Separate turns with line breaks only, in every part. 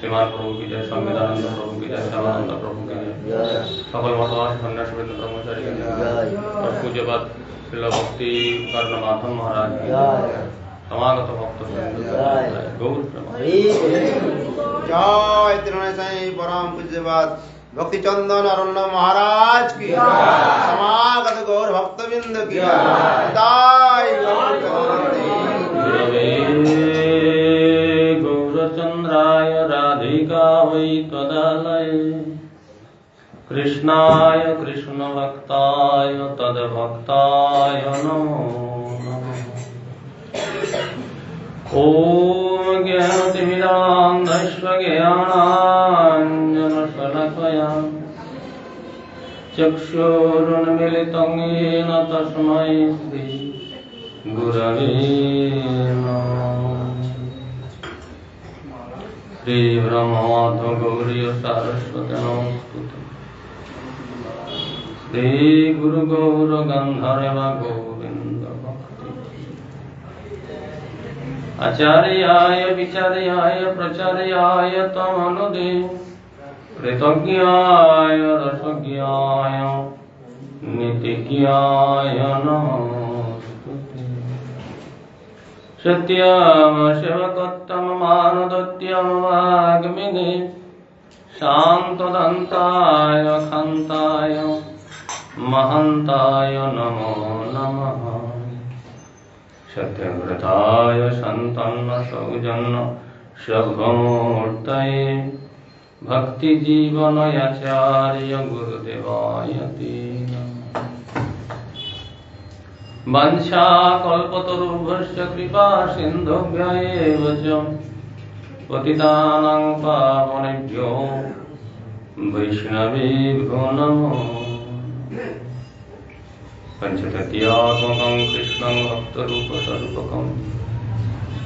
भक्तिमान प्रभु की जय, संविधानंद प्रभु की जय, श्यामानंद प्रभु की जय, सकल मतवासी सन्यासी वृंद ब्रह्मचारी की जय, और पूज्यपाद श्रील भक्ति कर्ण माधव महाराज की जय, समागत भक्त गौर
जय त्रिनारायण साईं परम पूज्यपाद भक्ति चंदन अरण्य महाराज की समागत गौर भक्तविंद की जय।
गौरचंद्राय राधिका वै तदालये कृष्णाय कृष्ण भक्ताय तद्भक्ताय नमो नमः। ओम ज्ञानतिमिरान्धस्य ज्ञानाञ्जनशलाकया चक्षुरुन्मीलितं येन तस्मै श्री गुरवे नमः। श्री ब्रह्ममाधव गौरी सारस्वती नमोस्तुते। श्री गुरु गौर गंधर्व गोविंद भक्ति आचार्याय विचार्याय प्रचार्याय तमनुदे कृतज्ञाय रसज्ञाय नीतिज्ञाय नमोस्तुते। सत्यम शिवकत्तम मानदत्यम वाग्मिने शान्तदन्ताय खान्ताय महन्ताय नमो नमः। सत्यव्रताय सन्तन्न सौजन्य शुभमूर्तये भक्तिजीवनयाचार्य गुरुदेवाय ते नमः। वंशाकल्पतरुभ्यश्च कृपा सिन्धुभ्यैव च पतितानां पावनेभ्यो वैष्णवेभ्यो नमो। पंचतत्यात्मकं कृष्णं भक्तरूपस्वरूपकं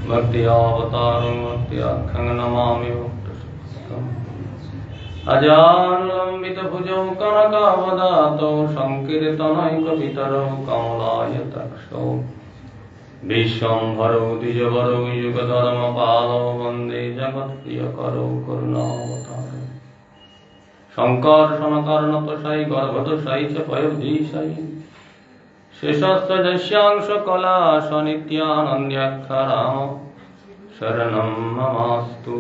भक्त्यावतारं भक्त्याख्यं नमामि भक्तशक्तिकम्। अजानुलम्बितभुजौ कनकावदातौ संकीर्तनैकपितरौ कमलायताक्षौ विश्वम्भरौ द्विजवरौ युगधर्मपालौ वन्दे जगत्प्रियकरौ करुणावतारौ। शङ्कर्षणकर्णतोषाय गर्भतोषाय च पयोधीशाय शेषस्वजस्यांश कलाश नित्यानन्द्याक्षराम शरणं ममास्तु।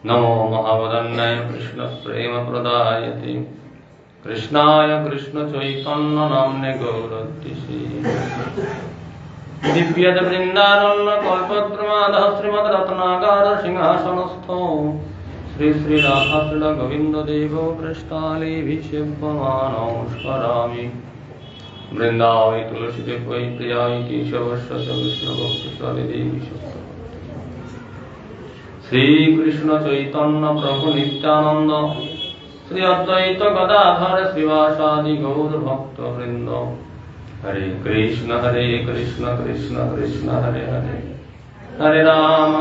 नमो महावदन्नाय कृष्णप्रेमप्रदायते कृष्णाय कृष्णचैतन्यनाम्ने गौरतिसे दिव्यवृन्दारण्यकल्पद्रुमाधः श्रीमद्रत्नागार सिंहासनस्थो श्री श्री राधाकृष्ण गोविन्ददेवो पृष्ठालेऽभिषेव्यमानौ स्मरामि। वृंदावै तुलसीदेव वै प्रियाय केशवस्य च विष्णुभक्तिस्वरूपिणी श्री कृष्ण चैतन्य प्रभु नित्यानंद श्री अद्वैत गदाधर श्रीवासादि गौर भक्त वृंद। हरे कृष्ण कृष्ण कृष्ण हरे हरे, हरे राम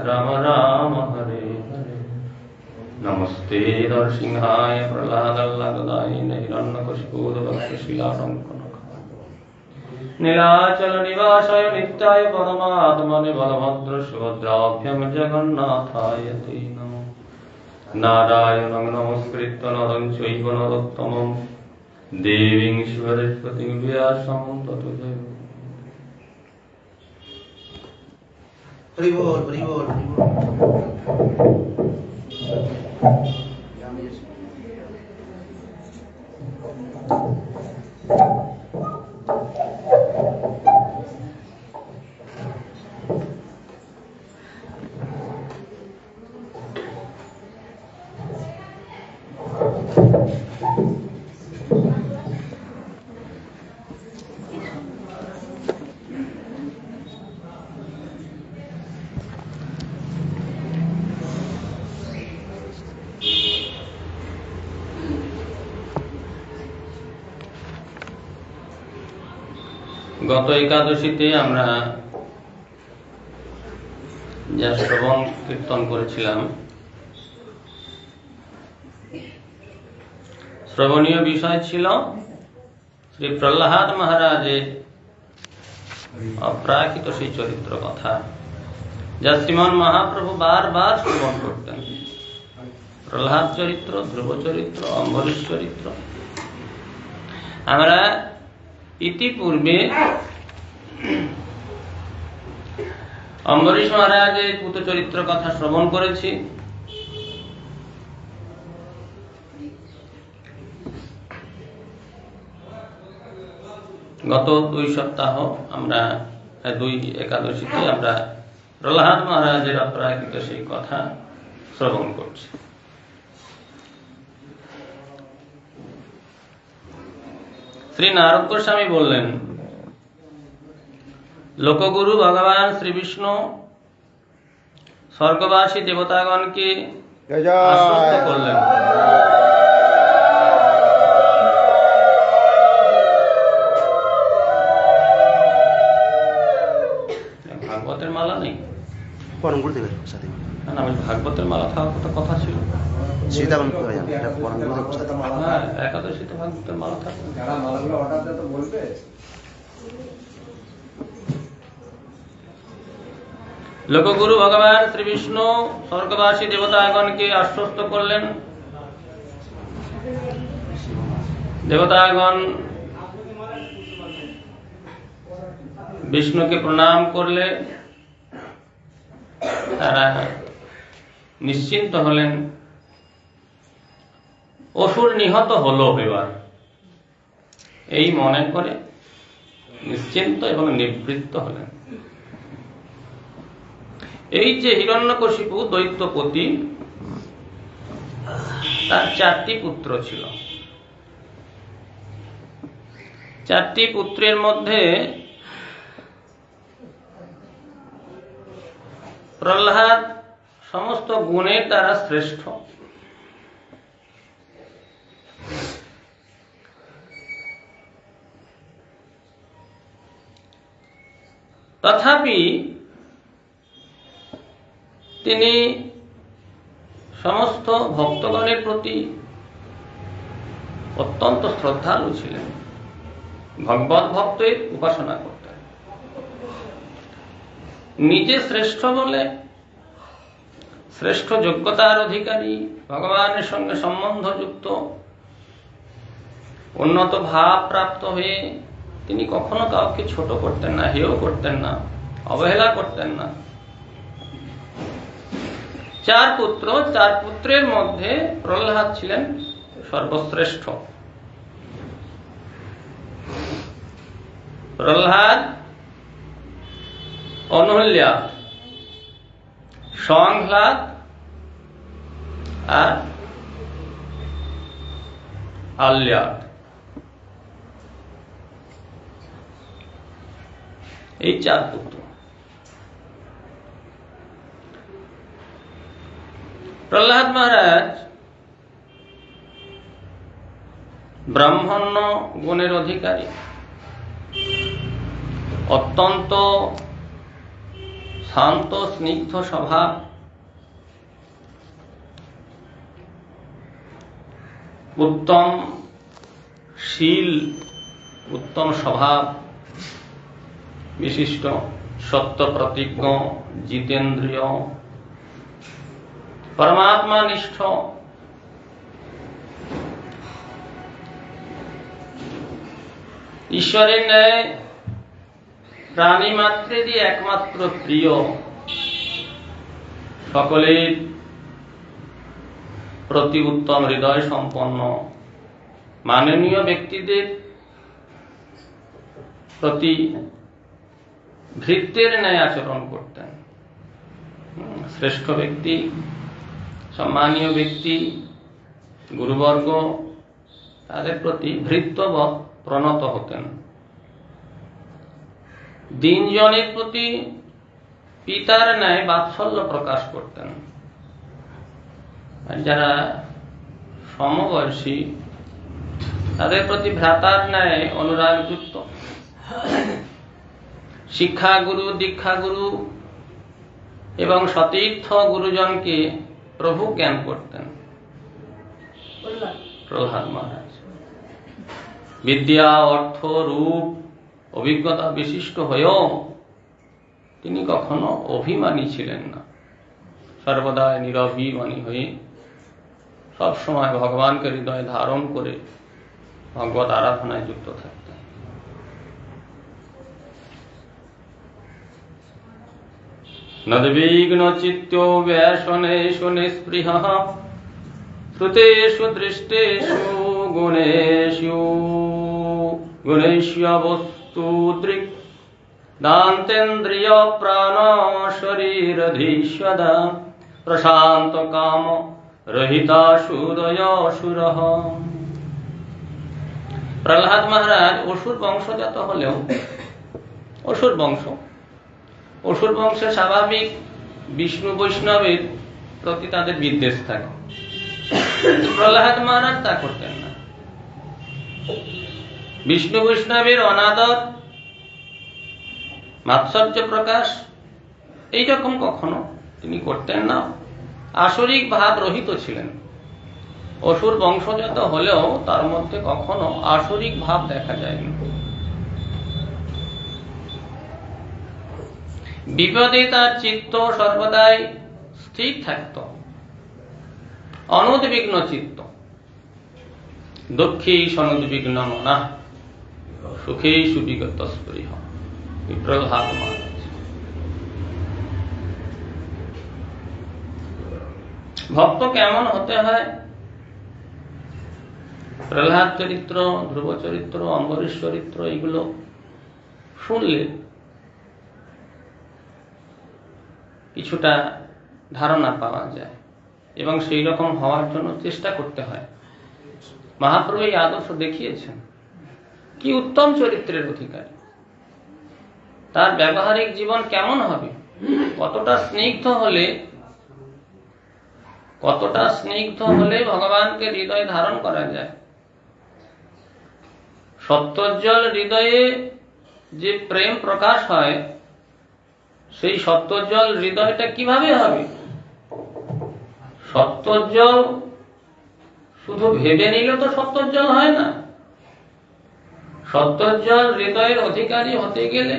राम राम हरे हरे। नमस्ते नरसिंहाय प्रह्लादल्लदायिने हिरण्यकशिपूर्वक्षशिलाटङ्कन नीलाचल निवासाय नित्याय परमात्मने बलभद्र सुभद्राभ्यां जगन्नाथाय ते नमः। नारायणं नमस्कृत्य नरं चैव नरोत्तमं देवीं सरस्वतीं व्यासं ततो जयम्।
हरि बोल हरि बोल हरि बोल।
গত একাদশীতে আমরা যা শ্রবণ কীর্তন করেছিলাম, শ্রবণীয় বিষয় ছিল শ্রী প্রহ্লাদ মহারাজের অপ্রাকৃত সেই চরিত্র কথা, যা শ্রীমান মহাপ্রভু বারবার শ্রবণ করতেন। প্রহ্লাদ চরিত্র, ধ্রুব চরিত্র, অম্বরীশ চরিত্র। আমরা ইতিপূর্বে অম্বরীশ মহারাজের পুত চরিত্র কথা শ্রবণ করেছি। গত 2 সপ্তাহ আমরা 2 একাদশীতে আমরা প্রহ্লাদ মহারাজের অপ্রাকৃত সেই কথা শ্রবণ করছি। শ্রী নারদ গোস্বামী বললেন, লোকগুরু ভগবান শ্রী বিষ্ণু স্বর্গবাসী দেবতাগণকে আশ্বস্ত করলেন। ভাগবতের মালা নেই, ভাগবতের মালা থাকার কথা ছিল। একাদশীতে ভাগবতের মালা থাকবে। লোকগুরু ভগবান শ্রী বিষ্ণু স্বর্গবাসী দেবতাগণকে আশ্বস্ত করলেন। দেবতাগণ বিষ্ণুকে প্রণাম করলে তারা নিশ্চিন্ত হলেন, অসুর নিহত হলো এবার, এই মনে করে নিশ্চিন্ত এবং নিবৃত্ত হলেন। এই যে হিরণ্যকশিপু দৈত্যপতি, তার 4টি পুত্র ছিল। 4টি পুত্রের মধ্যে প্রহ্লাদ সমস্ত গুণে তারা শ্রেষ্ঠ। তথাপি তিনি সমস্ত ভক্তগণের প্রতি অত্যন্ত শ্রদ্ধালু ছিলেন, ভগবত ভক্তের উপাসনা করতেন। নিজে শ্রেষ্ঠ বলে, শ্রেষ্ঠ যোগ্যতার অধিকারী, ভগবানের সঙ্গে সম্বন্ধযুক্ত, উন্নত ভাব প্রাপ্ত হয়ে তিনি কখনো কাউকে ছোট করতেন না, হেয় করতেন না, অবহেলা করতেন না। 4 পুত্র, 4 পুত্রের মধ্যে প্রহ্লাদ ছিলেন সর্বশ্রেষ্ঠ। প্রহ্লাদ, অনহল্যা, সংহ্লাদ আর আল্যাদ, এই 4 পুত্র। প্রহ্লাদ মহারাজ ব্রাহ্মণ্য গুণের অধিকারী, অত্যন্ত শান্ত স্নিগ্ধ স্বভাব, উত্তম শীল, উত্তম স্বভাব বিশিষ্ট, সত্য প্রতিজ্ঞ, জিতেন্দ্রিয়, পরমাত্মা নিষ্ঠ, ঈশ্বরের ন্যায় প্রাণী মাত্রেরই একমাত্র প্রিয়, সকলের প্রতি উত্তম হৃদয় সম্পন্ন, মাননীয় ব্যক্তিদের প্রতি ভৃত্যের ন্যায় আচরণ করতেন। শ্রেষ্ঠ ব্যক্তি, সম্মানীয় ব্যক্তি, গুরুবর্গ, তাদের প্রতি ভৃত্যবৎ প্রণত হতেন। দীনজনের প্রতি পিতার ন্যায় বাৎসল্য প্রকাশ করতেন। আর যারা সমবয়সী তাদের প্রতি ভ্রাতার ন্যায় অনুরাগযুক্ত। শিক্ষাগুরু, দীক্ষাগুরু এবং সতীর্থ গুরুজনকে প্রভু জ্ঞান করতেন প্রহ্লাদ মহারাজ। বিদ্যা, অর্থ, রূপ, অভিজ্ঞতা বিশিষ্ট হয়েও তিনি কখনো অভিমানী ছিলেন না, সর্বদাই নিরভিমানী হয়ে সবসময় ভগবানকে হৃদয়ে ধারণ করে ভগবত আরাধনায় যুক্ত থাকতেন। নদ্বিঘ্ন চিত্তো ব্যসনেষু নিস্পৃহঃ শ্রুতেষু দৃষ্টেষু গুণেষ্বস্তু দৃক্ দান্তেন্দ্রিয় প্রাণ শরীরধীশ্বদা প্রশান্ত কাম রহিতাসুরয়সুরঃ। প্রহ্লাদ মহারাজ অসুর বংশজাত হলেও অসুর বংশে স্বাভাবিক বিষ্ণু বৈষ্ণবের প্রতি তাদের বিদ্বেষ থাকে। প্রহ্লাদ মহারাজ তা করতেন না। বিষ্ণু বৈষ্ণবের অনাদর, মাৎসর্য প্রকাশ এইরকম কখনো তিনি করতেন না। আসরিক ভাব রহিত ছিলেন। অসুর বংশজাত হলেও তার মধ্যে কখনো আসরিক ভাব দেখা যায়নি। বিপদে তার চিত্ত সর্বদাই স্থির থাকত, অনুদ্বিগ্ন চিত্ত। দুঃখেষু অনুদ্বিগ্ন মনঃ সুখেষু বিগত স্পৃহ। প্রহ্লাদ মহারাজ। ভক্ত কেমন হতে হয়? প্রহ্লাদ চরিত্র, ধ্রুব চরিত্র, অম্বরীশ চরিত্র এগুলো শুনলে কিছুটা ধারণা পাওয়া যায় এবং সেই রকম হওয়ার জন্য চেষ্টা করতে হয়। মহাপ্রভু এই আদর্শ দেখিয়েছেন। কি উত্তম চরিত্রের অধিকারী, তার ব্যবহারিক জীবন কেমন হবে, কতটা স্নিগ্ধ হলে ভগবানকে হৃদয়ে ধারণ করা যায়। সত্যজ্জ্বল হৃদয়ে যে প্রেম প্রকাশ হয়, সেই সত্যজ্জ্বল হৃদয়টা কিভাবে হবে? সত্যজ্জ্বল শুধু ভেবে নিলে তো সত্যজ্জ্বল হয় না। সত্যজ্জ্বল হৃদয়ের অধিকারী হতে গেলে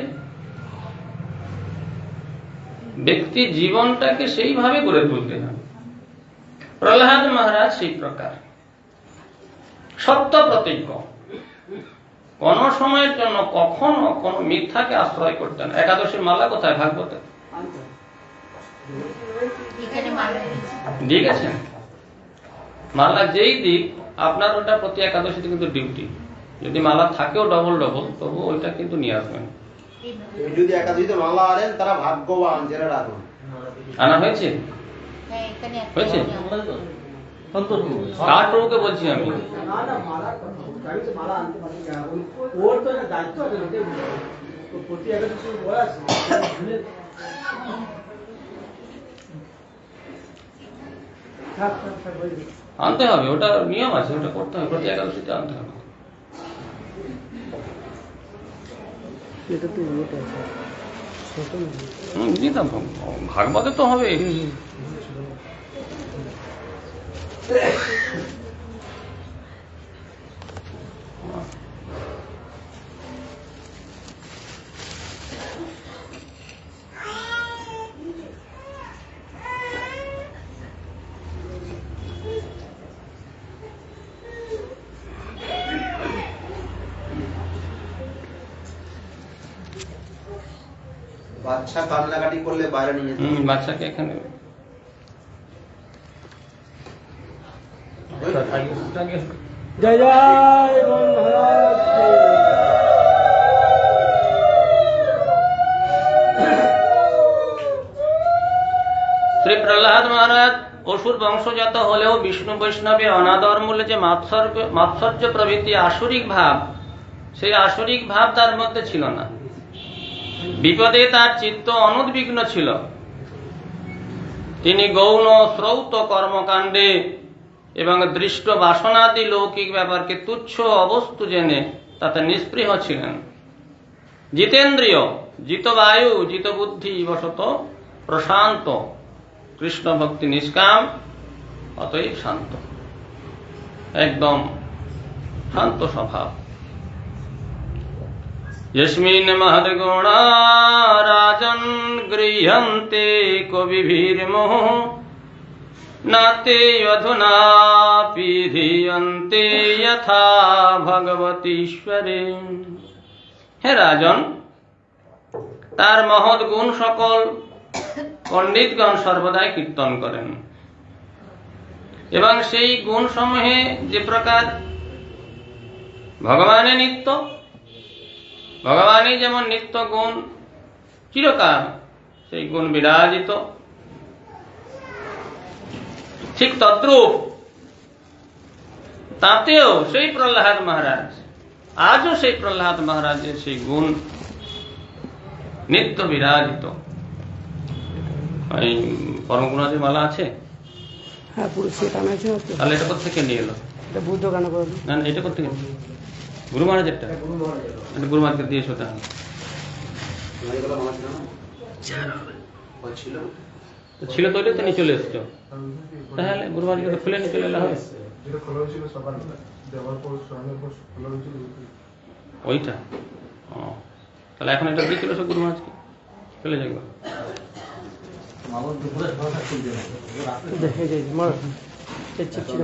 ব্যক্তি জীবনটাকে সেইভাবে গড়ে তুলতে হবে। প্রহ্লাদ মহারাজ সেই প্রকার সত্য প্রতিজ্ঞ, কোন সময়ের জন্য কখনো কোন মিথ্যাকে আশ্রয় করতেন। একাদশীর মালা কোথায়? ভাগবতে ঠিক আছে। মালা যেই দিক আপনার ওটা প্রতি একাদশীতে কিন্তু ডিউটি। যদি মালা থাকেও ডবল তবু ওইটা কিন্তু নিয়ে আসবেন।
যদি একাদশীতে মালা আনেন তারা ভাগ্যবান, জেনে রাখুন।
আনা হয়েছে? হয়েছে? কার প্রভুকে বলছি আমি? আনতে হবে, ওটা নিয়ম আছে, ওটা করতে হবে, প্রতি একাদশীতে আনতে হবে। ভাগবতে তো হবে।
বাচ্চা কান্নাকাটি করলে বাইরে নিয়ে যেতে,
বাচ্চাকে এখানে
জয় জয় মহারাজ।
শ্রী প্রহ্লাদ মহারাজ অসুর বংশজাত হলেও বিষ্ণু বৈষ্ণবের অনাদর মূলে যে মাৎসর্য প্রভৃতি আসরিক ভাব, সেই আসরিক ভাব তার মধ্যে ছিল না। বিপদে তার চিত্ত অনুদ্বিগ্ন ছিল। তিনি গৌণ শ্রৌত কর্মকাণ্ডে এবং দৃষ্ট বাসনাদি লৌকিক ব্যাপারকে তুচ্ছ অবস্তু জেনে তাতে নিস্পৃহ ছিলেন। জিতেন্দ্রিয়, জিতবায়ু, জিতবুদ্ধি বশত প্রশান্ত, কৃষ্ণ ভক্তি নিষ্কাম, অতএব শান্ত, একদম শান্ত স্বভাব। यस्मिन् महद्गुणा राजन् गृह्यन्ते कविभिर्मोह नाते अधुना पीढ़ीयन्ते यथा भगवतीश्वरे। হে রাজন, তার মহৎ গুণ সকল পণ্ডিতগণ সর্বদাই কীর্তন করেন এবং সেই গুণ সমূহে যে প্রকার ভগবানের নিত্য, ভগবানের যেমন নিত্য গুণ চিরকাল সেই গুণ বিরাজিত, ঠিক তদ্রূপ তাতেও সেই প্রহ্লাদ মহারাজ, আজও সেই প্রহ্লাদ মহারাজের সেই গুণ নিত্য বিরাজিত। এই পরম গুণাদি মালা আছে,
হ্যাঁ পুরো সেট আনাইছে না তো।
তাহলে এটা কোথেকে নিয়ে এলো?
এটা বুদ্ধ গান করে দিল।
না না, এটা কোথেকে? গুরু মহারাজেরটা? এটা গুরু মহারাজকে দিয়েছো তাহলে? তো ছিল তো, ওইটা তো নিয়ে চলে এসছো, তাহলে গুরু মহারাজকে তো খুলে নিয়ে চলে এলে হবে। ওইটা তাহলে এখন এটা দিয়ে চলে এসো গুরু মহারাজকে, চলে যাবে।
দেখে যাই মার ছিল।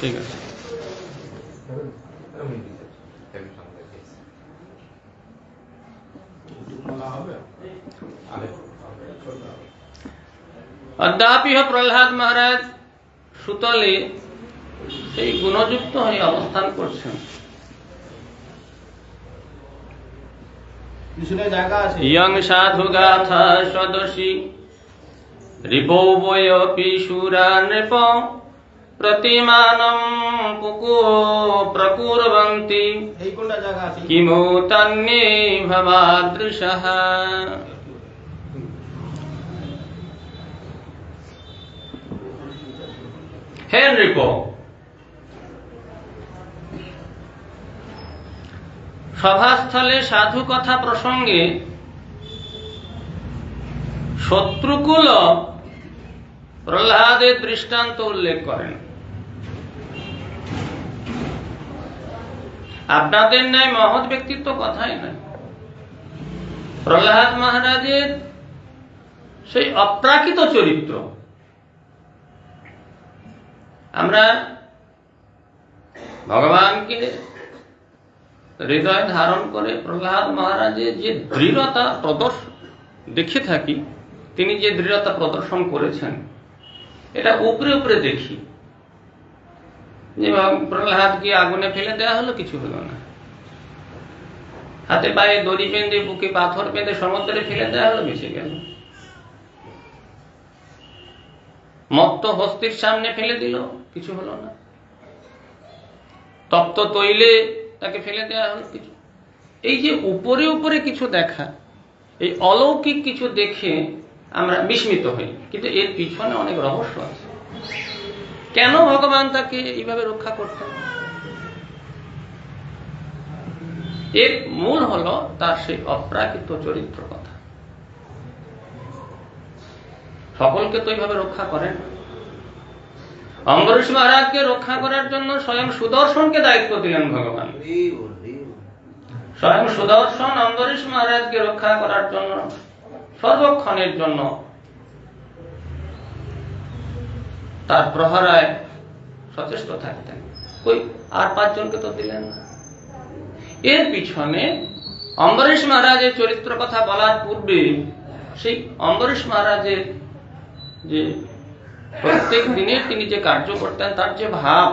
ঠিক আছে। অদ্যাপি প্রহ্লাদ মহারাজ সুতলে সেই গুণযুক্ত হয়ে অবস্থান করছেন। ইয়ং সাধু গাথা সদসী রিপো বয়পি সুরা নৃপ প্রতিমানম পুকু প্রকুর্বন্তি কিমু তন্যে ভবাদৃশঃ। হে নৃপ, সভাস্থলে সাধু কথা প্রসঙ্গে শত্রুকুল প্রহ্লাদের দৃষ্টান্ত উল্লেখ করেন। আপনাদের ন্যায় মহৎ ব্যক্তিত্ব কথাই নাই। প্রহ্লাদ মহারাজের সেই অপ্রাকৃত চরিত্র আমরা ভগবানকে হৃদয় ধারণ করে প্রহ্লাদ মহারাজের যে দৃঢ়তা দেখে থাকি, তিনি যে দৃঢ়তা প্রদর্শন করেছেন এটা উপরে উপরে দেখি। যে প্রহ্লাদকে আগুনে ফেলে দেওয়া হলো, কিছু হলো না। হাতে পায়ে দড়ি বেঁধে, বুকে পাথর বেঁধে সমুদ্রে ফেলে দেওয়া হলো, বেঁচে গেল। মত্ত হস্তির সামনে ফেলে দিল, কিছু হলো না। তপ্ত তৈলে তাকে ফেলে দেওয়া হলো, কিছু। এই যে উপরে উপরে কিছু দেখা, এই অলৌকিক কিছু দেখে আমরা বিস্মিত হই, কিন্তু এর পিছনে অনেক রহস্য আছে। কেন ভগবান তাকে এইভাবে রক্ষা করতেন? এর মূল হলো তার সেই অপ্রাকৃত চরিত্র কথা। সকলকে তো এইভাবে রক্ষা করেন। অম্বরীশ মহারাজকে রক্ষা করার জন্য স্বয়ং সুদর্শনকে দায়িত্ব দিলেন ভগবান। স্বয়ং সুদর্শন অম্বরীশ মহারাজকে রক্ষা করার জন্য সর্বক্ষণের জন্য তার প্রহরায় সচেষ্ট থাকতেন। ওই আর 5 জনকে তো দিলেন না। এর পিছনে অম্বরীশ মহারাজের চরিত্র কথা বলার পূর্বে সেই অম্বরীশ মহারাজের যে প্রত্যেক দিনের তিনি যে কার্য করতেন, তার যে ভাব,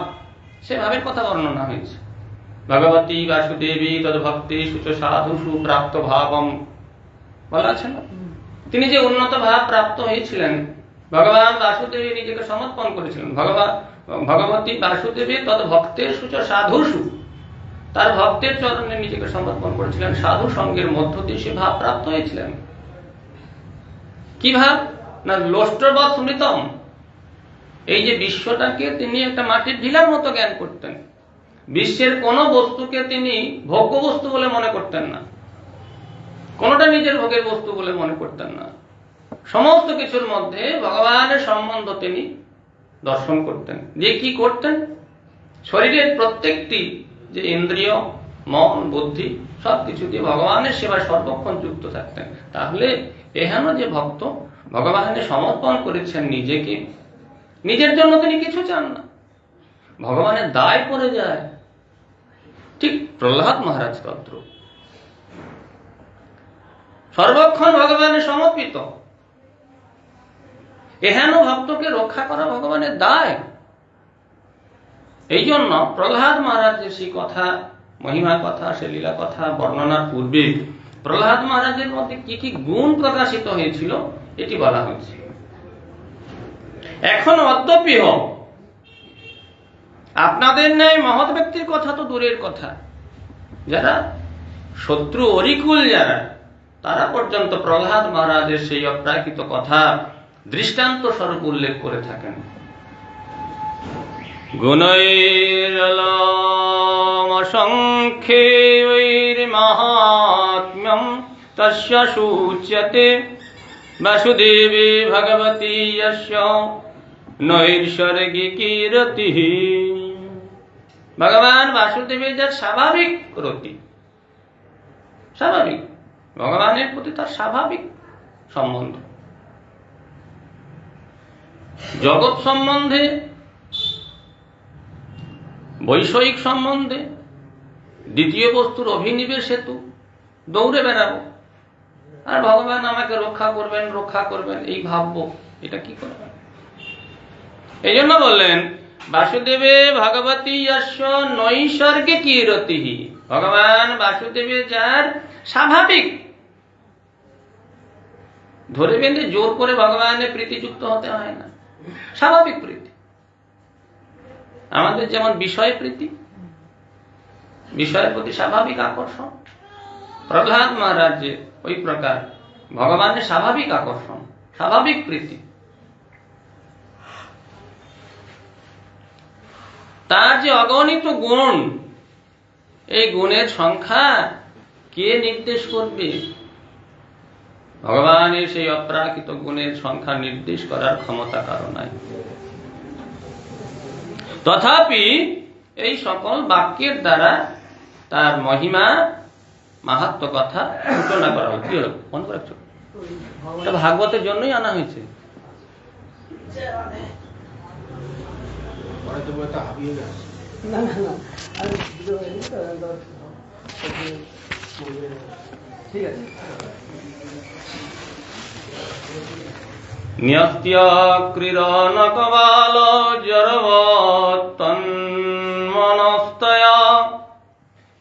সে ভাবের কথা বর্ণনা হয়েছে। ভগবতী বাসুদেবী তদ্ভক্তি সুচ সাধু সুপ্রাপ্ত ভাবম বলা আছে না? তিনি যে উন্নত ভাব প্রাপ্ত হয়েছিলেন, ভগবান বাসুদেবী নিজেকে সমর্পণ করেছিলেন। ভগবতী বাসুদেবী তদ্ভক্তের সুচ সাধুসু, তার ভক্তের চরণে নিজেকে সমর্পণ করেছিলেন। সাধু সঙ্গের মধ্য দিয়ে সে ভাব প্রাপ্ত হয়েছিলেন। কি ভাব না? লোষ্টবৎ স্মৃতম। এই যে বিশ্বটাকে তিনি একটা মাটির ঢিলার মতো জ্ঞান করতেন। বিশ্বের কোন বস্তুকে তিনি ভোগ্য বস্তু বলে মনে করতেন না, কোনটা নিজের ভোগের বস্তু বলে মনে করতেন না। সমস্ত কিছুর মধ্যে ভগবানের সম্বন্ধ তিনি দর্শন করতেন। যে কি করতেন? শরীরের প্রত্যেকটি যে ইন্দ্রিয়, মন বুদ্ধি সবকিছু দিয়ে ভগবানের সেবায় সর্বক্ষণ যুক্ত থাকতেন। তাহলে এহেন যে ভক্ত ভগবানের সমর্পণ করেছেন নিজেকে, নিজের জন্য তিনি কিছু চান না, ভগবানের দায় পড়ে যায়। ঠিক প্রহ্লাদ মহারাজ তন্ত্র সর্বক্ষণ ভগবানের সমর্পিত। এহেন ভক্তকে রক্ষা করা ভগবানের দায়। এই জন্য প্রহ্লাদ মহারাজের সেই কথা, মহিমা কথা, সে লীলা কথা বর্ণনার পূর্বে প্রহ্লাদ মহারাজের মধ্যে কি কি গুণ প্রকাশিত হয়েছিল এটি বলা হয়েছে। এখন অদ্যপি হোক আপনাদের ন্যায় মহৎ ব্যক্তির কথা তো দূরের কথা, যারা শত্রু অরিকুল যারা, তারা পর্যন্ত প্রহ্লাদ মহারাজের সেই অপ্রাকৃত কথা দৃষ্টান্ত স্বরূপ উল্লেখ করে থাকেন। গুণৈরলমসংখ্যৈর্মাহাত্ম্যম তস্য সূচ্যতে বাসুদেবে ভগবতী যস্য নৈর্স্বর্গিকী রতিঃ। ভগবান বাসুদেবের যার স্বাভাবিক রতি, স্বাভাবিক ভগবানের প্রতি তার স্বাভাবিক সম্বন্ধ, জগৎ সম্বন্ধে, বৈষয়িক সম্বন্ধে, দ্বিতীয় বস্তুর অভিনিবেশ হেতু দৌড়ে বেড়াবো, আর ভগবান আমাকে রক্ষা করবেন রক্ষা করবেন এই ভাববো, এটা কি করবেন? এই জন্য বললেন বাসুদেবে ভগবতী যস্য নৈসর্গিকী রতিঃ। ভগবান বাসুদেবে যার স্বাভাবিক, ধরে বেঁধে জোর করে ভগবানের প্রীতিযুক্ত হতে হয় না, স্বাভাবিক প্রীতি। আমাদের যেমন বিষয় প্রীতি, বিষয়ের প্রতি স্বাভাবিক আকর্ষণ, প্রহ্লাদ মহারাজের ওই প্রকার ভগবানের স্বাভাবিক আকর্ষণ, স্বাভাবিক প্রীতি। তার যে অগণিত গুণ, এই গুণের সংখ্যা কে নির্দেশ করবে? ভগবানের সেই অপ্রাকৃত গুণের সংখ্যা নির্দেশ করার ক্ষমতা কারো নাই। তথাপি এই সকল বাক্যের দ্বারা তার মহিমা মাহাত্ম্য কথা সূচনা করা হচ্ছে। কি হলো মনে করে? এটা ভাগবতের জন্যই আনা হয়েছে। ন্যস্ত্য ক্রীড়ন কবাল জরবতন্মনস্তয়া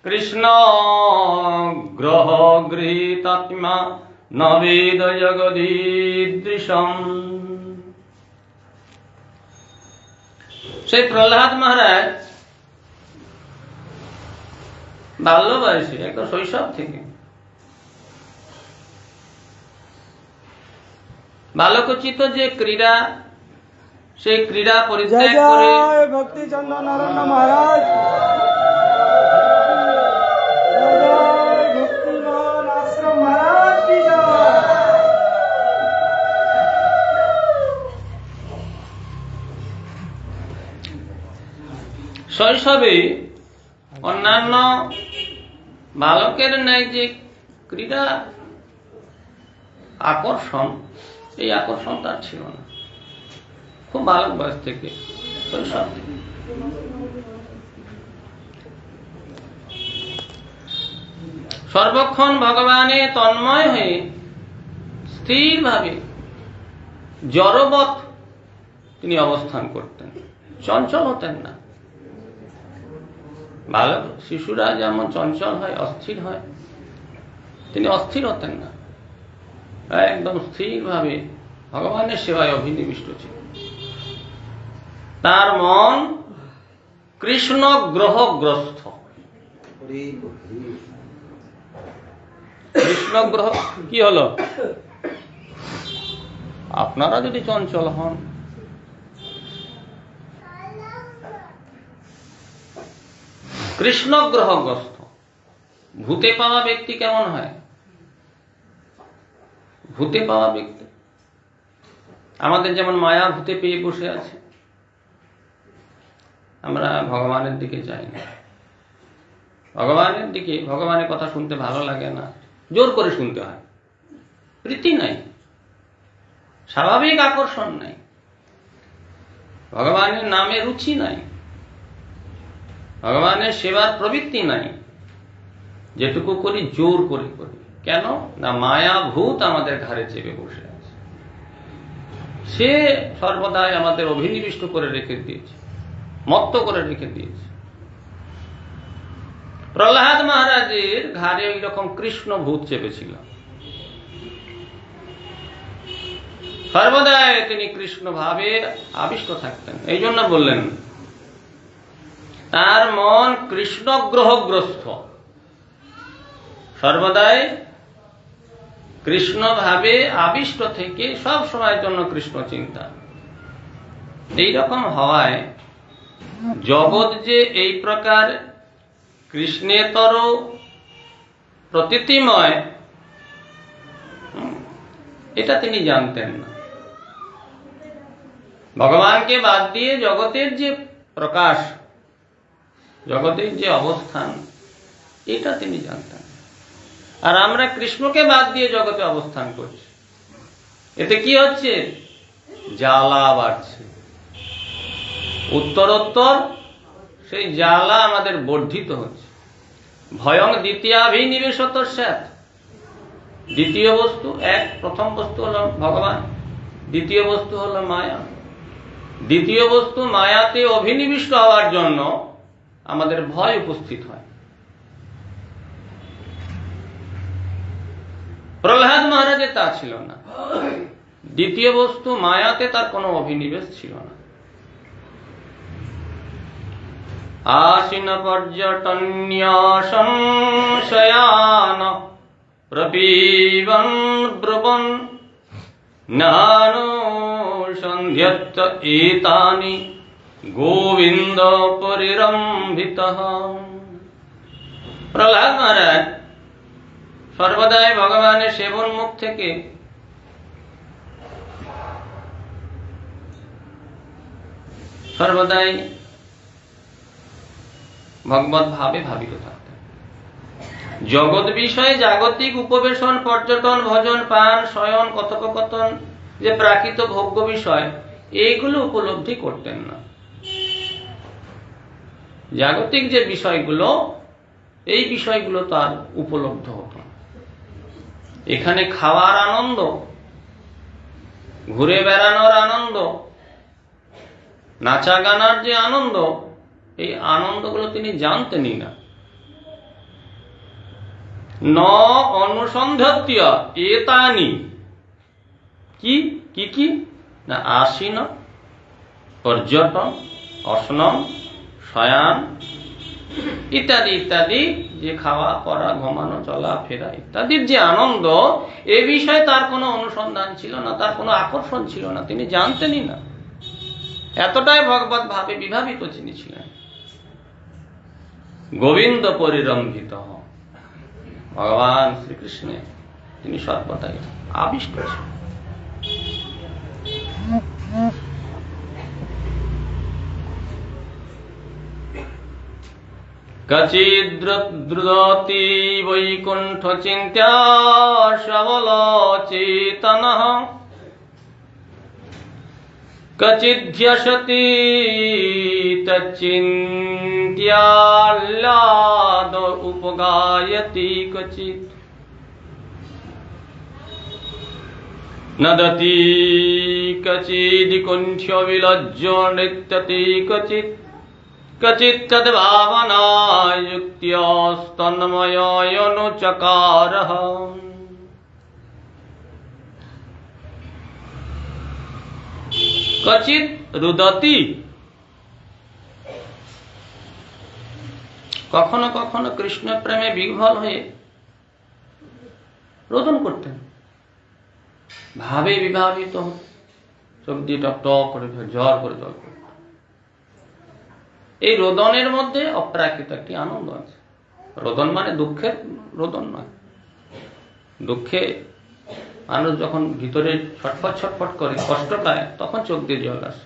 কৃষ্ণ গ্রহ গৃহীতাত্মা নবেদ জগদীদৃশম। সেই প্রহ্লাদ মহারাজ বাল্য বয়সে, একদম শৈশব থেকে বালকোচিত যে ক্রীড়া, সেই ক্রীড়া পরিত্যাগ করে
ভক্তি চন্দন অরণ্য মহারাজ, ভক্তিমোহন আশ্রম মহারাজ কি জয়।
শৈশবে অন্যান্য বালকের ন্যায় যে ক্রীড়া আকর্ষণ, এই আকর্ষণ তার ছিল না। খুব বালক বয়স থেকে, শৈশব থেকে। সর্বক্ষণ ভগবানে তন্ময় হয়ে স্থিরভাবে জড়বৎ তিনি অবস্থান করতেন, চঞ্চল হতেন না। বালক শিশুরা যেমন চঞ্চল হয়, অস্থির হয়, তিনি অস্থির হতেন না, একদম স্থিরভাবে ভগবানের সেবায় অভিনিবিষ্ট ছিল। তার মন কৃষ্ণ গ্রহগ্রস্ত। কৃষ্ণ গ্রহ কি হলো? আপনারা যদি চঞ্চল হন, কৃষ্ণ গ্রহগ্রস্ত। ভূতে পাওয়া ব্যক্তি কেমন হয়? ভূতে পাওয়া ব্যক্তি, আমাদের যেমন মায়া ভূতে পেয়ে বসে আছে, আমরা ভগবানের দিকে যাই না। ভগবানের দিকে, ভগবানের কথা শুনতে ভালো লাগে না, জোর করে শুনতে হয়। প্রীতি নাই, স্বাভাবিক আকর্ষণ নাই, ভগবানের নামে রুচি নাই, ভগবানের সেবার প্রবৃত্তি নাই। যেটুকু করি জোর করে করি। কেন না, মায়া ভূত আমাদের ঘাড়ে চেপে বসে আছে। সে সর্বদাই আমাদের অভিনিবিষ্ট করে রেখে দিয়েছে, মত্ত করে রেখে দিয়েছে। প্রহ্লাদ মহারাজের ঘাড়ে ওই রকম কৃষ্ণ ভূত চেপেছিল। সর্বদাই তিনি কৃষ্ণ ভাবে আবিষ্ট থাকতেন। এই জন্য বললেন তার মন কৃষ্ণ গ্রহগ্রস্ত, সর্বদাই কৃষ্ণ ভাবে আবিষ্ট থেকে সব সময়ের জন্য কৃষ্ণ চিন্তা। এইরকম হওয়ায় জগৎ যে এই প্রকার কৃষ্ণেতর প্রতীতিময়, এটা তিনি জানতেন না। ভগবানকে বাদ দিয়ে জগতের যে প্রকাশ, জগতের যে অবস্থান, এটা তিনি জানতেন। আর আমরা কৃষ্ণকে বাদ দিয়ে জগতে অবস্থান করছি। এতে কি হচ্ছে? জ্বালা বাড়ছে, উত্তরোত্তর সেই জ্বালা আমাদের বর্ধিত হচ্ছে। ভয়ং দ্বিতীয়াভিনিবেশত স্যাৎ। দ্বিতীয় বস্তু এক, প্রথম বস্তু হলো ভগবান, দ্বিতীয় বস্তু হলো মায়া। দ্বিতীয় বস্তু মায়াতে অভিনিবিষ্ট হওয়ার জন্য আমাদের ভয় উপস্থিত হয়। প্রহ্লাদ মহারাজের তা ছিল না। দ্বিতীয় বস্তু মায়াতে তার কোনো অভিনিবেশ ছিল না। আসিন পর্যটন্য সংশয়ান প্রপীবন ব্রুবন নানুসন্ধ্যত এতানি গোবিন্দ পরিরম্ভিতঃ। প্রহ্লাদ মহারাজ সর্বদাই ভগবানের সেবন মুখ থেকে সর্বদাই ভগবত ভাবে ভাবিত থাকতেন। জগৎ বিষয়ে জাগতিক উপবেশন, পর্যটন, ভজন, পান, শয়ন, কথোপকথন, যে প্রাকৃত ভোগ্য বিষয়, এইগুলো উপলব্ধি করতেন না। জাগতিক যে বিষয়গুলো, এই বিষয়গুলো তার উপলব্ধ হতো না। এখানে খাওয়ার আনন্দ, ঘুরে বেড়ানোর আনন্দ, নাচা গানার যে আনন্দ, এই আনন্দগুলো তিনি জানতেনই না। ন অনুসন্ধাত্য এতানি, কি কি কি না, আসীন, পর্যটন, অস্নম, শয়ান ইত্যাদি ইত্যাদি, যে খাওয়া পড়া, ঘুমানো, চলা ফেরা ইত্যাদির যে আনন্দ, এ বিষয়ে তার কোনো অনুসন্ধান ছিল না, তার কোনো আকর্ষণ ছিল না, তিনি জানতেনই না। এতটাই ভগবত ভাবে বিভাবিত তিনি ছিলেন। গোবিন্দ পরিরম্ভিত, ভগবান শ্রীকৃষ্ণে তিনি সর্বদাই আবিষ্ট ছিলেন। কচিদ্রুদতি বৈকুণ্ঠ চিন্ত্যা সবলচেতনঃ কচিদ্ধ্যসতি তচ্চিন্ত্যাহ্লাদ উপগায়তি কচিৎ নদতি কচিদ্কুণ্ঠ বিলজ্জ নৃত্যতি কচিৎ কচিৎ তদ্ভাবনাযুক্ত্যস্তন্ময়োনুচকারঃ। কচিৎ রুদতি, কখনো কখনো কৃষ্ণ প্রেমে বিহ্বল হয়ে রোদন করতেন, ভাবে বিভাবিত, চোখ দিয়ে টক টক করে ঝড় করে জল করতেন। এই রোদনের মধ্যে অপ্রাকৃত একটি আনন্দ আছে। রোদন মানে দুঃখের রোদন নয়। দুঃখে মানুষ যখন ভিতরে ছটফট ছটফট করে, কষ্ট পায়, তখন চোখ দিয়ে জল আসে।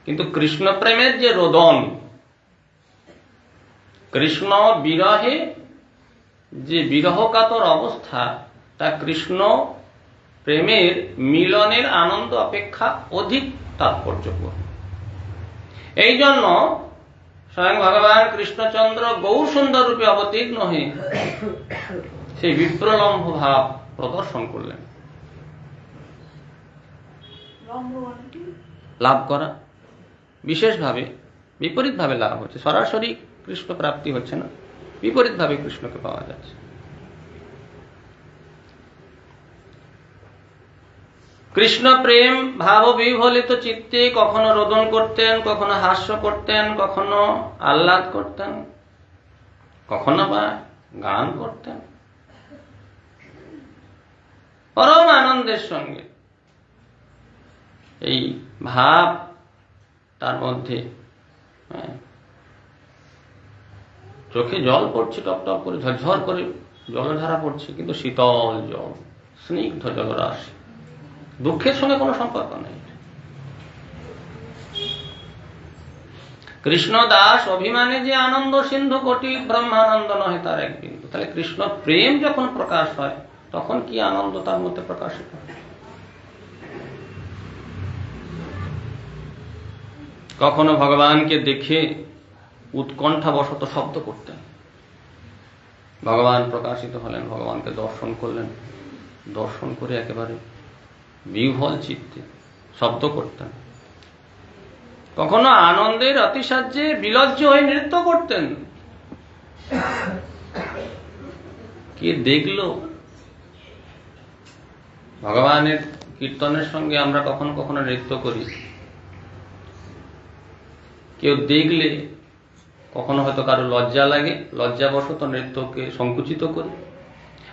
কিন্তু কৃষ্ণ প্রেমের যে রোদন, কৃষ্ণ বিরহে যে বিরহকাতর অবস্থা, তা কৃষ্ণ প্রেমের মিলনের আনন্দ অপেক্ষা অধিক তাৎপর্যপূর্ণ। এই জন্য স্বয়ং ভগবান কৃষ্ণচন্দ্র গৌর সুন্দর রূপে অবতীর্ণ হয়ে সেই বিপ্রলম্ভ ভাব প্রদর্শন করলেন। লাভ করা বিশেষভাবে বিপরীতভাবে লাভ হচ্ছে, সরাসরি কৃষ্ণ প্রাপ্তি হচ্ছে না, বিপরীতভাবে কৃষ্ণকে পাওয়া যাচ্ছে। কৃষ্ণ প্রেম ভাব বিহ্বলিত চিত্তে কখনো রোদন করতেন, কখনো হাস্য করতেন, কখনো আহ্লাদ করতেন, কখনো বা গান করতেন পরম আনন্দের সঙ্গে। এই ভাব তার মধ্যে চোখে জল পড়ছে, টপ টপ করে ঝরঝর করে জলধারা পড়ছে, কিন্তু শীতল জল, স্নিগ্ধ জলরাশি, দুঃখের সঙ্গে কোনো সম্পর্ক নেই। কৃষ্ণ দাস অভিমানে যে আনন্দ সিন্ধু কোটি ব্রহ্মানন্দ নহে তার এক বিন্দু। তাহলে কৃষ্ণ প্রেম যখন প্রকাশ হয় তখন কি আনন্দ তার মধ্যে প্রকাশিত হয়। কখনো ভগবানকে দেখে উৎকণ্ঠাবশত শব্দ করতেন, ভগবান প্রকাশিত হলেন, ভগবানকে দর্শন করলেন, দর্শন করে একেবারে বিহ্বল চিত্তে শব্দ করতেন। কখনো আনন্দের অতিশয্যে বিলজ্জ হয়ে নৃত্য করতেন। কে দেখল? ভগবানের কীর্তনের সঙ্গে আমরা কখনো কখনো নৃত্য করি, কেউ দেখলে কখনো হয়তো কারো লজ্জা লাগে, লজ্জাবশত নৃত্যকে সংকুচিত করি।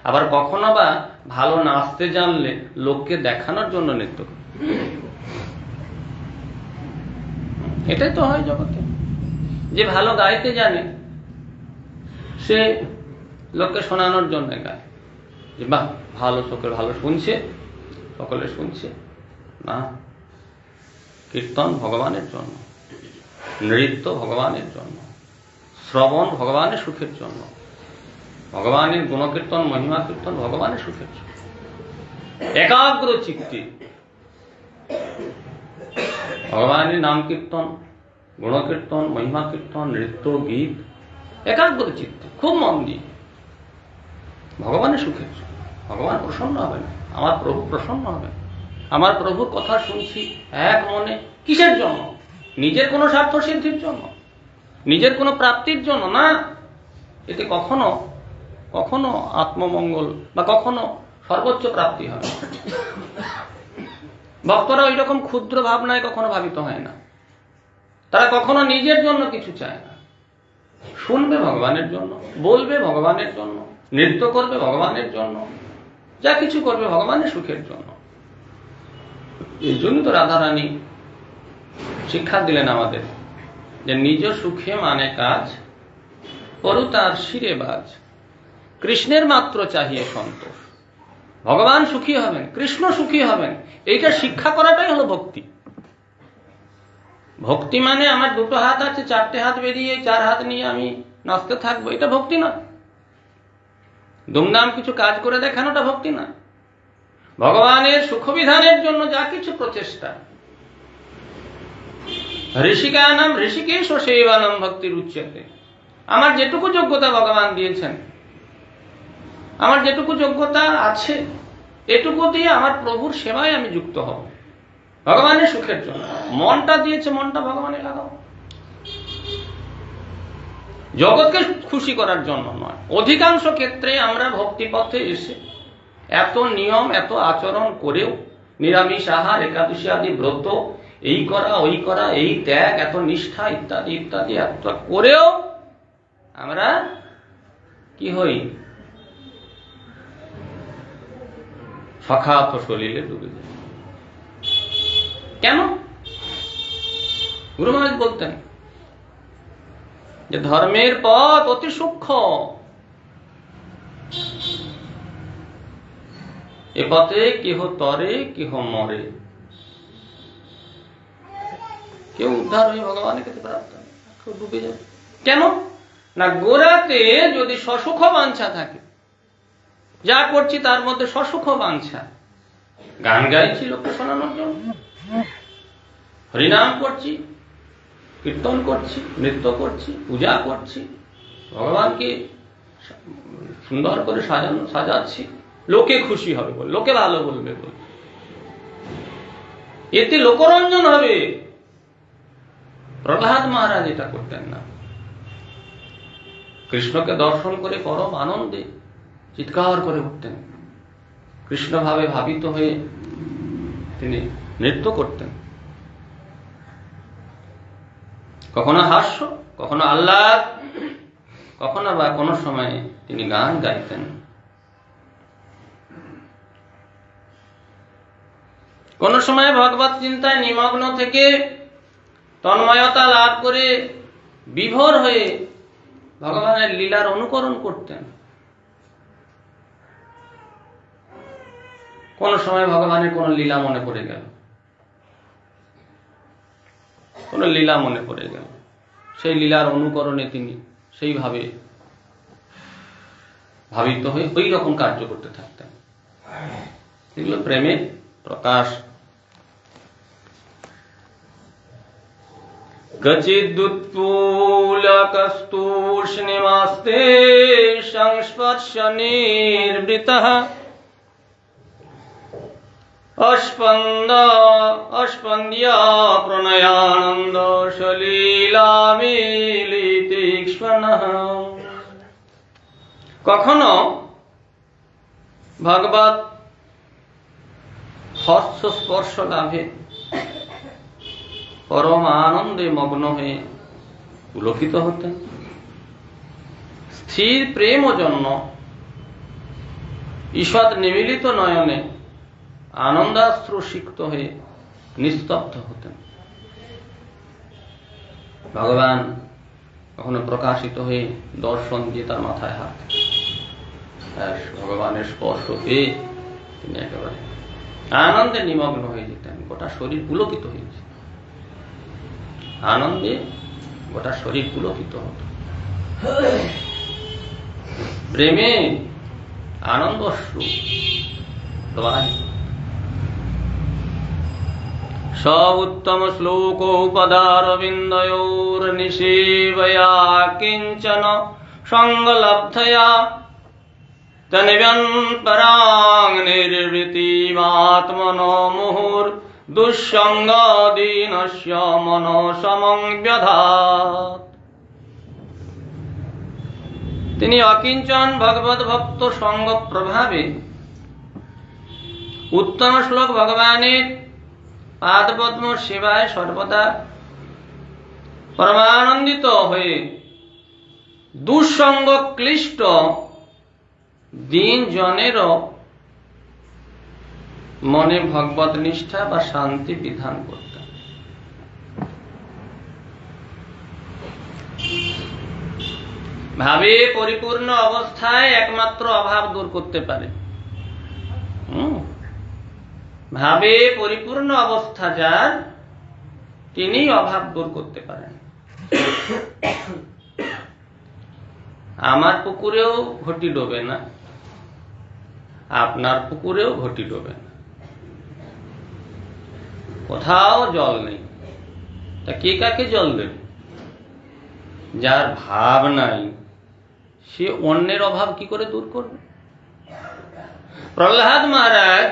আবার কখনো বা ভালো নাচতে জানলে লোককে দেখানোর জন্য নৃত্য করি। এটাই তো হয় জগতে। যে ভালো গাইতে জানে সে লোককে শোনানোর জন্য গায়, যে বাহ ভালো, সকলে ভালো শুনছে, সকলে শুনছে। না, কীর্তন ভগবানের জন্য, নৃত্য ভগবানের জন্য, শ্রবণ ভগবানের সুখের জন্য, ভগবানের গুণকীর্তন মহিমা কীর্তন ভগবানের সুখের জন্য। একাগ্র চিত্তে ভগবানের নাম কীর্তন, গুণকীর্তন, মহিমা কীর্তন, নৃত্য, গীত, একাগ্র চিত্তে খুব মন দিয়ে ভগবানের সুখের জন্য। ভগবান প্রসন্ন হবেন, আমার প্রভু প্রসন্ন হবেন। আমার প্রভুর কথা শুনছি এক মনে, কিসের জন্য? নিজের কোনো স্বার্থ সিদ্ধির জন্য, নিজের কোনো প্রাপ্তির জন্য না। এতে কখনো কখনো আত্মমঙ্গল বা কখনো সর্বোচ্চ প্রাপ্তি হয়। ভক্তরা ওই রকম ক্ষুদ্র ভাবনায় কখনো ভাবিত হয় না। তারা কখনো নিজের জন্য কিছু চায় না। শুনবে ভগবানের জন্য, বলবে ভগবানের জন্য, নৃত্য করবে ভগবানের জন্য, যা কিছু করবে ভগবানের সুখের জন্য। এই জন্য তো রাধারানী শিক্ষা দিলেন আমাদের যে নিজ সুখে মানে কাজ, করু তার শিরে বাজ, কৃষ্ণের মাত্র চাহিয়ে সন্তোষ। ভগবান সুখী হবেন, কৃষ্ণ সুখী হবেন, এইটা শিক্ষা করাটাই হলো ভক্তি। ভক্তি মানে আমার দুটো হাত আছে, চারটে হাত বেরিয়ে চার হাত নিয়ে আমি নাচতে থাকবো, এটা ভক্তি না। দুমদাম কিছু কাজ করে দেখানোটা ভক্তি না। ভগবানের সুখবিধানের জন্য যা কিছু প্রচেষ্টা, ঋষিকানাম ঋষিকেশ সেবানাম ভক্তির উচ্চতে। আমার যেটুকু যোগ্যতা ভগবান দিয়েছেন, আমার যেটুকু যোগ্যতা আছে, এটুকু দিয়ে আমার প্রভুর সেবায় আমি যুক্ত হব, ভগবানের সুখের জন্য। মনটা দিয়েছে, মনটা ভগবানে লাগাও, জগৎকে খুশি করার জন্য নয়। অধিকাংশ ক্ষেত্রে আমরা ভক্তি পথে এসে এত নিয়ম, এত আচরণ করেও, নিরামিষ আহার, একাদশী আদি ব্রত, এই করা ওই করা, এই ত্যাগ, এত নিষ্ঠা ইত্যাদি ইত্যাদি এত করেও আমরা কি হই? সখাত সলিলে ডুবে যাই। কেন? গুরু মহারাজ বলতেন যে ধর্মের পথ অতি সূক্ষ্ম, এ পথে কেহ তরে কেহ মরে, কেউ উদ্ধার হয়ে ভগবানের কাছে প্রাপ্ত, কেউ ডুবে যাবে। কেন? না গোড়াতে যদি সসুখ বাঞ্ছা থাকে, যা করছি তার মধ্যে সসুখ বাঞ্ছা, গান গাইছি লোককে শোনানোর জন্য, হরিনাম করছি, কীর্তন করছি, নৃত্য করছি, পূজা করছি, ভগবানকে সুন্দর করে সাজাচ্ছি, লোকে খুশি হবে বলে, লোকে ভালো বলবে বলে, এতে লোকরঞ্জন হবে। প্রহ্লাদ মহারাজ এটা করতেন না। কৃষ্ণকে দর্শন করে পরম আনন্দে চিৎকার করে উঠতেন, কৃষ্ণ ভাবে ভাবিত হয়ে তিনি নৃত্য করতেন, কখনো হাস্য, কখনো আহ্লাদ, কখনো বা কোনো সময় তিনি গান গাইতেন। কোন সময় ভগবত চিন্তায় নিমগ্ন থেকে তন্ময়তা লাভ করে বিভোর হয়ে ভগবানের লীলার অনুকরণ করতেন। কোন সময় ভগবানের কোন লীলা মনে পড়ে গেল, কোন লীলা মনে পড়ে গেল, সেই লীলার অনুকরণে তিনি সেইভাবে ভাবিত হয়ে ওই রকম কার্য করতে থাকতেন। এগুলো প্রেমের প্রকাশ। কচিদুৎপুলকস্তূষ্ণিমাস্তে সংস্পর্শনির্বৃতঃ অস্পन्द्য প্রণয়ানন্দ সলীলামিলিতীক্ষ্ণঃ। কখনো ভগবত হর্ষ স্পর্শ লাভে পরম আনন্দে মগ্ন হয়ে পুলকিত হতেন। স্থির প্রেম জন্য ঈষৎ নিমিলিত নয়নে আনন্দাশ্রু সিক্ত হয়ে নিস্তব্ধ হতেন। ভগবান কখনো প্রকাশিত হয়ে দর্শন দিয়ে তার মাথায় হাত, ভগবানের স্পর্শ পেয়ে তিনি একেবারে আনন্দে নিমগ্ন হয়ে যেতেন, গোটা শরীর পুলকিত হয়েছে, আনন্দে গোটা শরীর পুলকিত হতো। প্রেমে আনন্দ অশ্রু প্রবাহিত। স উত্তম শ্লোকোপদারবিন্দয়োর্নিষেবয়া কিঞ্চন সঙ্গলব্ধয়া তনিবন্তরাং নির্বৃতিমাত্মনো মুহুর দুঃসঙ্গদীনস্য মনো সমংব্যধাত। তিনি অকিঞ্চন ভগবত ভক্ত সঙ্গ প্রভাবে উত্তম শ্লোক ভগবানের পাদপদ্ম সেবায় সর্বদা পরমানন্দিত হয়ে দুঃসঙ্গ ক্লিষ্ট দিন জনেরও মনে ভগবত নিষ্ঠা বা শান্তি বিধান করতেন। ভাবে পরিপূর্ণ অবস্থায় একমাত্র অভাব দূর করতে পারে। ভাবে পরিপূর্ণ অবস্থা যার, তিনি অভাব দূর করতে পারেন। আমার পুকুরেও ঘটি ডোবে না, আপনার পুকুরেও ঘটি ডোবে না, কোথাও জল নেই, তা কে কাকে জল দেবে? যার ভাব নাই সে অন্যের অভাব কি করে দূর করবে? প্রহ্লাদ মহারাজ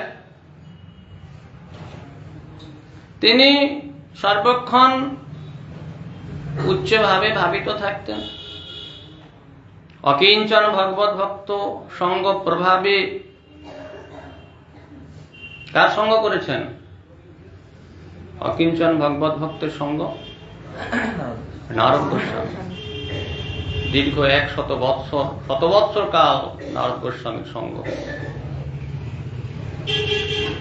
তিনি সর্বক্ষণ উচ্চভাবে ভাবিত থাকতেন। অকিঞ্চন ভগবত ভক্ত সঙ্গ প্রভাবে কার সঙ্গ করেছেন? অকিঞ্চন ভগবত ভক্তের সঙ্গ নারদ গোস্বামী। দীর্ঘ 100 বৎসর কাল নারদ গোস্বামীর সঙ্গ।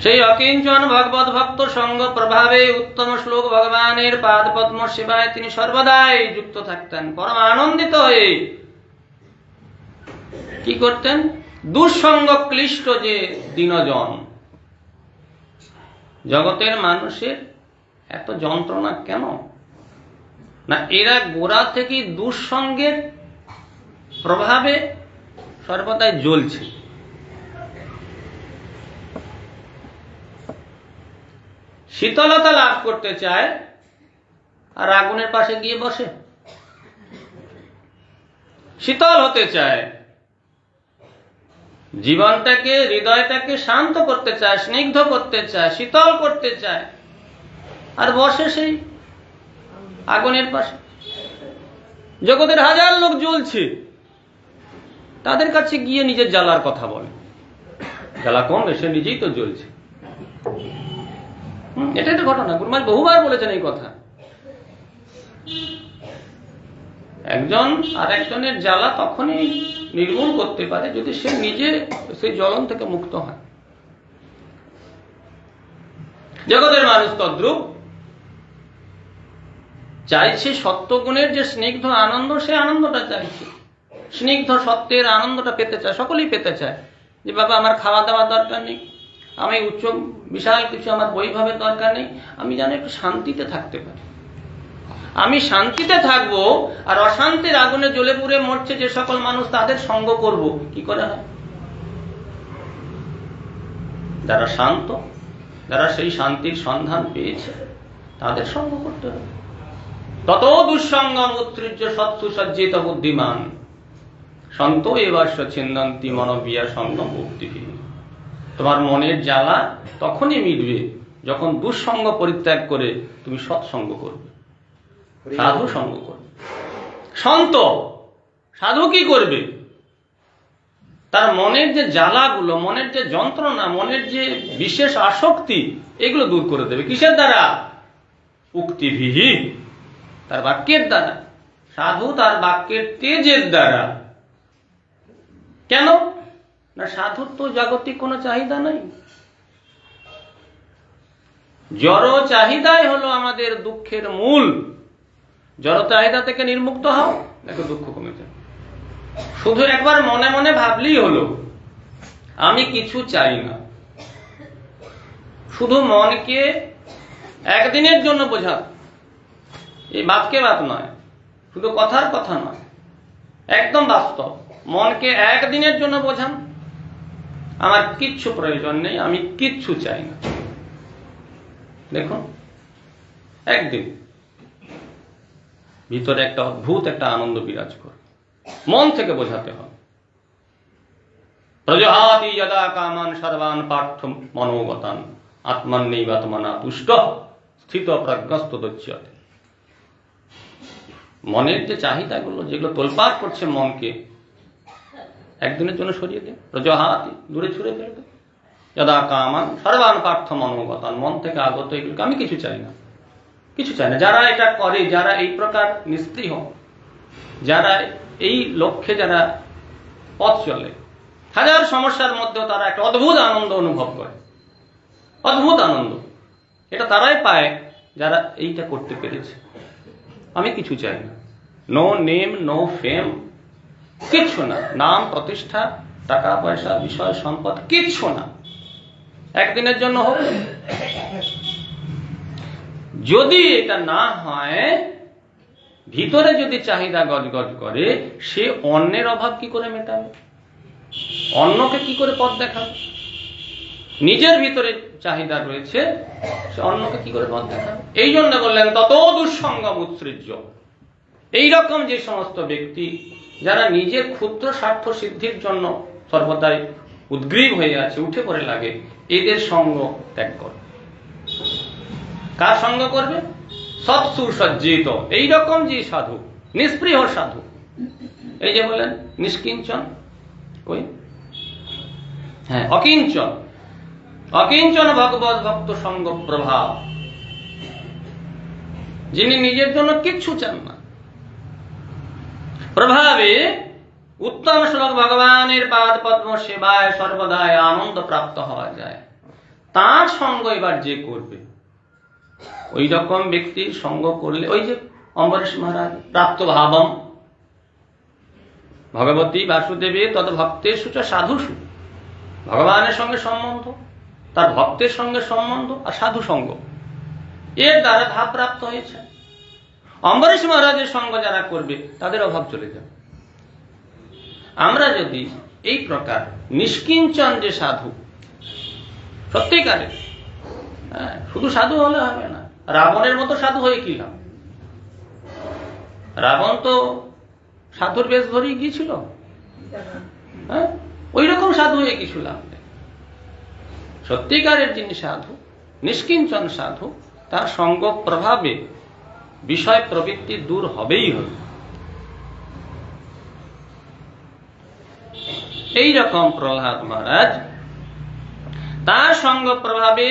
সেই অকিঞ্চন ভগবত ভক্ত সঙ্গ প্রভাবে উত্তম শ্লোক ভগবানের পাদ পদ্ম সেবায় তিনি সর্বদাই যুক্ত থাকতেন। পরম আনন্দিত হয়ে কি করতেন? দুঃসঙ্গ ক্লিষ্ট যে দীনজন, জগতের মানুষের এত যন্ত্রণা কেন? না এরা গোড়া থেকে দুঃসঙ্গের প্রভাবে সর্বদাই জ্বলছে। শীতলতা লাভ করতে চায় আর আগুনের পাশে গিয়ে বসে। শীতল হতে চায়, জীবনটাকে, হৃদয়টাকে শান্ত করতে চায়, স্নিগ্ধ করতে চায়, শীতল করতে চায়, আর বসে সেই আগুনের পাশে। জগতের হাজার লোক জ্বলছে, তাদের কাছে গিয়ে নিজের জ্বালার কথা বলে। জ্বালা কম, সে নিজেই তো জ্বলছে। এটা একটা ঘটনা, গুরুমহারাজ বহুবার বলেছেন এই কথা। একজন আর একজনের জ্বালা তখনই নির্মূল করতে পারে যদি সে নিজে সেই জ্বলন থেকে মুক্ত হয়। জগতের মানুষ তদ্রূপ চাইছে সত্যগুণের যে স্নিগ্ধ আনন্দ, সে আনন্দটা চাইছে। স্নিগ্ধ সত্যের আনন্দটা পেতে চায়, সকলেই পেতে চায়। যে বাবা আমার খাওয়া দাওয়ার দরকার নেই, আমি উচ্চ বিশাল কিছু আমার বৈভবের দরকার নেই, আমি যেন একটু শান্তিতে থাকতে পারি। আমি শান্তিতে থাকবো, আর অশান্তির আগুনে জ্বলে পুড়ে মরছে যে সকল মানুষ, তাদের সঙ্গ করব কি করে হয়? যারা শান্ত, যারা সেই শান্তির সন্ধান পেয়েছে, তাদের সঙ্গ করতে হবে। তত দুঃসঙ্গম উৎসৃজ্য সত্তু সজ্জিত বুদ্ধিমান সন্ত এবার ছিন্দন্তি মনোবিয়া সঙ্গম মুক্তিভি। তোমার মনের জ্বালা তখনই মিটবে যখন দুঃসঙ্গ পরিত্যাগ করে তুমি সৎসঙ্গ করবে, সাধু সঙ্গ করবে। সন্ত সাধু কি করবে? তার মনের যে জ্বালাগুলো, মনের যে যন্ত্রণা, মনের যে বিশেষ আসক্তি, এগুলো দূর করে দেবে। কিসের দ্বারা? উক্তিভিহি, তার বাক্যের দ্বারা। সাধু তার বাক্যের তেজের দ্বারা। কেন না? সাধুর তো জাগতিক কোনো চাহিদা নাই। জড় চাহিদাই হলো আমাদের দুঃখের মূল। জড় চাহিদা থেকে নির্মুক্ত হও, দেখো দুঃখ কমে যায়। শুধু একবার মনে মনে ভাবলেই হলো আমি কিছু চাই না। শুধু মনকে একদিনের জন্য বোঝা, এই বাক্যে বাদ নয়, শুধু কথার কথা নয়, একদম বাস্তব। মনকে একদিনের জন্য বোঝান আমার কিচ্ছু প্রয়োজন নেই, আমি কিচ্ছু চাই না। দেখুন, একদিন ভিতরে একটা অদ্ভুত একটা আনন্দ বিরাজ করে। মন থেকে বোঝাতে হবে। প্রজহাতি যদা কামান সর্বান পার্থ মনোগতান আত্মান্নৈবাত্মনা তুষ্ট স্থিত প্রজ্ঞস্ত দচ্যতে। মনের যে চাহিদাগুলো, যেগুলো তোলপাড় করছে মনকে, একদিনের জন্য সরিয়ে দিন। প্রজহাতি, দূরে ছুড়ে ফেলে দেন। যদা কামান সর্বান পার্থ মনোগতান, মন থেকে আগত এগুলোকে আমি কিছু চাই না, কিছু চাই না। যারা এটা করে, যারা এই প্রকার নিস্পৃহ, যারা এই লক্ষ্যে যারা পথ চলে, হাজার সমস্যার মধ্যেও তারা একটা অদ্ভুত আনন্দ অনুভব করে। অদ্ভুত আনন্দ এটা তারাই পায় যারা এইটা করতে পেরেছে। আমি কিছু চাই না। নো নেম, নো ফেম, কিচ্ছু না। নাম, প্রতিষ্ঠা, টাকা পয়সা, বিষয় সম্পদ, কিচ্ছু না। একদিনের জন্য হোক। যদি এটা না হয়, ভিতরে যদি চাহিদা গজগজ করে, সে অন্যের অভাব কি করে মেটাবে? অন্যকে কি করে পথ দেখাবে? নিজের ভিতরে চাহিদা রয়েছে, সে অন্যকে কি করে পথ দেখাবে? এই জন্য বললেন তত দুঃসঙ্গম উৎসৃজ্য। এইরকম যে সমস্ত ব্যক্তি যারা নিজের ক্ষুদ্র স্বার্থ সিদ্ধির জন্য সর্বদাই উদ্গ্রীব হয়ে আছে, উঠে পড়ে লাগে, এদের সঙ্গ ত্যাগ করবে। কার সঙ্গ করবে? সৎসু সজ্জিত, এইরকম যে সাধু, নিষ্পৃহ সাধু। এই যে বললেন নিষ্কিঞ্চন, কই? হ্যাঁ, অকিঞ্চন। অকিঞ্চন ভগবত ভক্ত সঙ্গ প্রভাব, যিনি নিজের জন্য কিচ্ছু চান না। প্রভাবে উত্তম শ্লোক ভগবানের পাদ পদ্ম সেবায় সর্বদাই আনন্দ প্রাপ্ত হওয়া যায়। তার সঙ্গ এবার যে করবে, ওই রকম ব্যক্তির সঙ্গ করলে, ওই যে অম্বরীশ মহারাজ প্রাপ্ত ভাবম ভগবতী বাসুদেবে তদ ভক্তের সুচ সাধুসু। ভগবানের সঙ্গে সম্বন্ধ, তার ভক্তের সঙ্গে সম্বন্ধ, আর সাধু সঙ্গ, এর দ্বারা ভাব প্রাপ্ত হয়েছে। অম্বরীশ মহারাজের সঙ্গ যারা করবে তাদের অভাব চলে যাবে। আমরা যদি এই প্রকার নিষ্কিঞ্চন যে সাধু, সত্যিকারের, শুধু সাধু হলে হবে না, রাবণের মতো সাধু হয়ে কি লাভ? রাবণ তো সাধুর বেশ ধরেই গিয়েছিল, ওই রকম সাধু হয়ে কিছু লাভ নেই। সত্যিকারের যিনি সাধু, নিষ্কিঞ্চন সাধু, তার সঙ্গ প্রভাবে বিষয় প্রবৃত্তি দূর হবেই হবে। এই রকম প্রহ্লাদ মহারাজ তার সঙ্গ প্রভাবে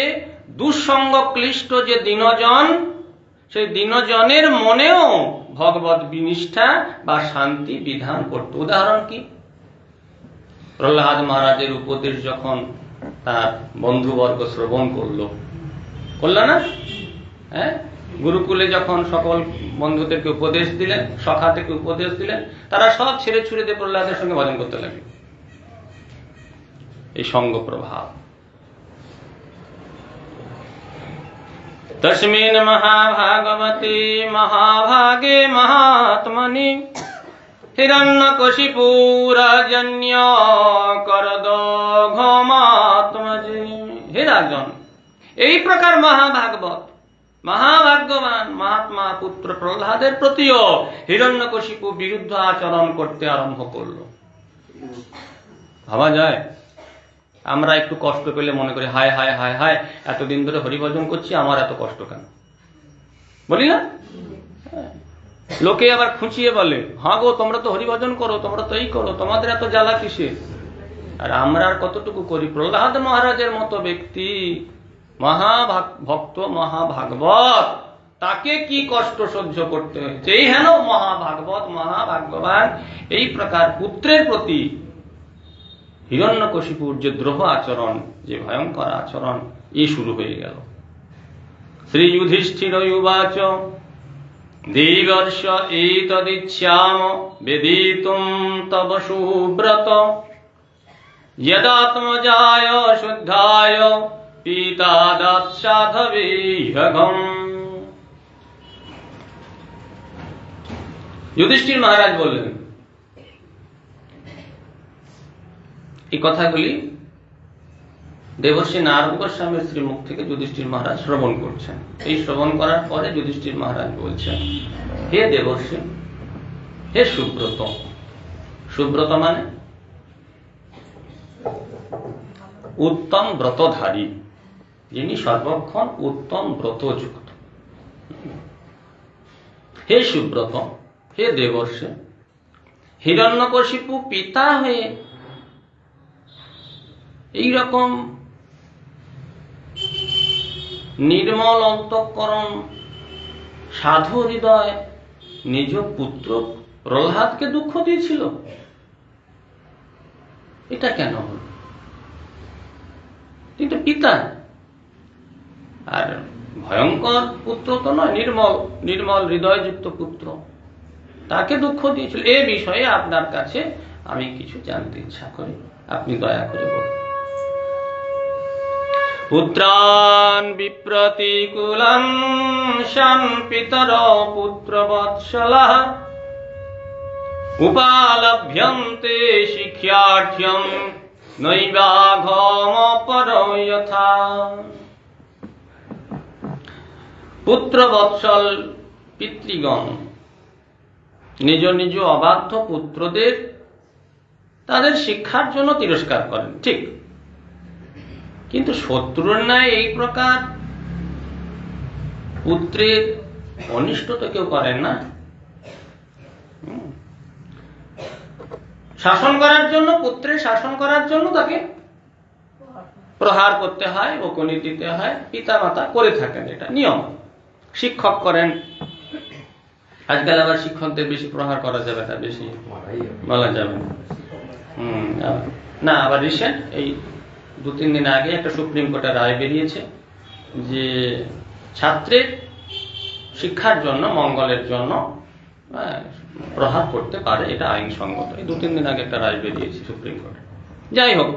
দুঃসঙ্গ ক্লিষ্ট যে দীনজন, সেই দীনজনের মনেও ভগবত বিনিষ্ঠা বা শান্তি বিধান করত। উদাহরণ কি? প্রহ্লাদ মহারাজের উপদেশ যখন তার বন্ধুবর্গ শ্রবণ করলো না, গুরুকুলে যখন সকল বন্ধুদেরকে উপদেশ দিলেন, সখা থেকে উপদেশ দিলেন, তারা সব ছেড়ে ছুড়ে দিয়ে প্রহ্লাদের সঙ্গে ভজন করতে লাগলো। এই সঙ্গ প্রভাব। তস্মিন মহাভাগবতে মহাভাগে মহাত্মনি হিরণ্যকশিপুরাজন্য করদঘমাত্মজি। হে রাজন, এই প্রকার মহাভাগবত, মহাভাগ্যবান মহাত্মা পুত্র প্রহ্লাদের প্রতিও হিরণ্যকশিপু বিরুদ্ধ আচরণ করতে আরম্ভ করলো। ভাবা যায়? আমরা একটু কষ্ট পেলে মনে করি হায় হায় হায় হায়, এতদিন ধরে হরিভজন করছি, আমার এত কষ্ট কেন? বলি না? লোকে আবার খুঁচিয়ে বলে, হ্যাঁ গো, তোমরা তো হরিভজন করো, তোমরা তো এই করো, তোমাদের এত জ্বালা কিসে? আর আমরা আর কতটুকু করি? প্রহ্লাদ মহারাজের মতো ব্যক্তি, মহাভক্ত মহাভাগবত, তাকে কি কষ্ট সহ্য করতে হয়েছে? এই হেন মহাভাগবত মহাভাগ্যবান এই প্রকার পুত্রের প্রতি হিরণ্যকশিপুর যে দ্রোহ আচরণ, যে ভয়ঙ্কর আচরণ, এই শুরু হয়ে গেল। শ্রী যুধিষ্ঠির উবাচ দেবর্ষ এতদিচ্ছাম বেদিতুম তব সুব্রত যদাত্মজায় শুদ্ধায় পিতাদাৎ সাধবে হ্যঘম। যুধিষ্ঠির মহারাজ বললেন, এই কথাগুলি দেবর্ষি নারদ গোস্বামীর শ্রীমুখ থেকে যুধিষ্ঠির মহারাজ শ্রবণ করছেন। এই শ্রবণ করার পরে যুধিষ্ঠির মহারাজ বলছেন, হে দেবর্ষি, হে সুব্রত। সুব্রত মানে উত্তম ব্রতধারী, যিনি সর্বক্ষণ উত্তম ব্রতযুক্ত। হে সুব্রত, হে দেবর্ষি, হিরণ্যকশিপু পিতা হয়ে এইরকম নির্মল অন্তঃকরণ সাধু হৃদয় নিজ পুত্র প্রহ্লাদকে দুঃখ দিয়েছিল। এটা কেন হল? কিন্তু পিতা, আর ভয়ঙ্কর পুত্র তো নয়, নির্মল হৃদয়যুক্ত পুত্র, তাকে দুঃখ দিয়েছিল। এ বিষয়ে আপনার কাছে আমি কিছু জানতে ইচ্ছা করি, আপনি দয়া করে বলুন। পুত্রান বিপ্রতিকুলান শান পিতর পুত্রবৎসলাঃ উপালভ্যন্তে শিক্ষার্থ্যং নৈবাঘমপরয়থা। পুত্রবৎসল পিতৃগণ নিজ নিজ অবাধ্য পুত্রদের তাদের শিক্ষার জন্য তিরস্কার করেন, ঠিক, কিন্তু শত্রুর ন্যায় এই প্রকার পুত্রের অনিষ্ট তো কেউ করেন না। শাসন করার জন্য, পুত্রের শাসন করার জন্য তাকে প্রহার করতে হয়, বকুনি দিতে হয়, পিতা মাতা করে থাকেন, এটা নিয়ম। শিক্ষক করেন, আজকাল আবার শিক্ষকদের বেশি প্রহার করা যাবে না, বেশি বলা যাবে না। আবার রিসেন্ট এই 2-3 দিন আগে একটা সুপ্রিম কোর্টের রায় বেরিয়েছে যে ছাত্রের শিক্ষার জন্য, মঙ্গলের জন্য প্রহার করতে পারে, এটা আইনসঙ্গত। এই 2-3 দিন আগে একটা রায় বেরিয়েছে সুপ্রিম কোর্টে। যাই হোক,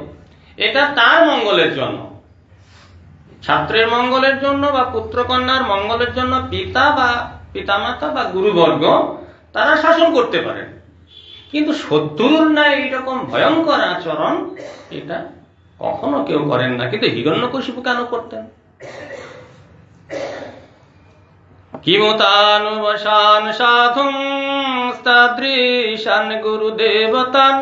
এটা তার মঙ্গলের জন্য, ছাত্রের মঙ্গলের জন্য বা পুত্রকন্যার মঙ্গলের জন্য পিতা বা পিতামাতা বা গুরুবর্গ তারা শাসন করতে পারেন, কিন্তু শত্রুর না এইরকম ভয়ঙ্কর আচরণ এটা কখনো কেউ করেন না। কিন্তু হিরণ্যকশিপু কেন করতেন? কিমুতানুবসান সাধুং তাদৃশান গুরুদেবতান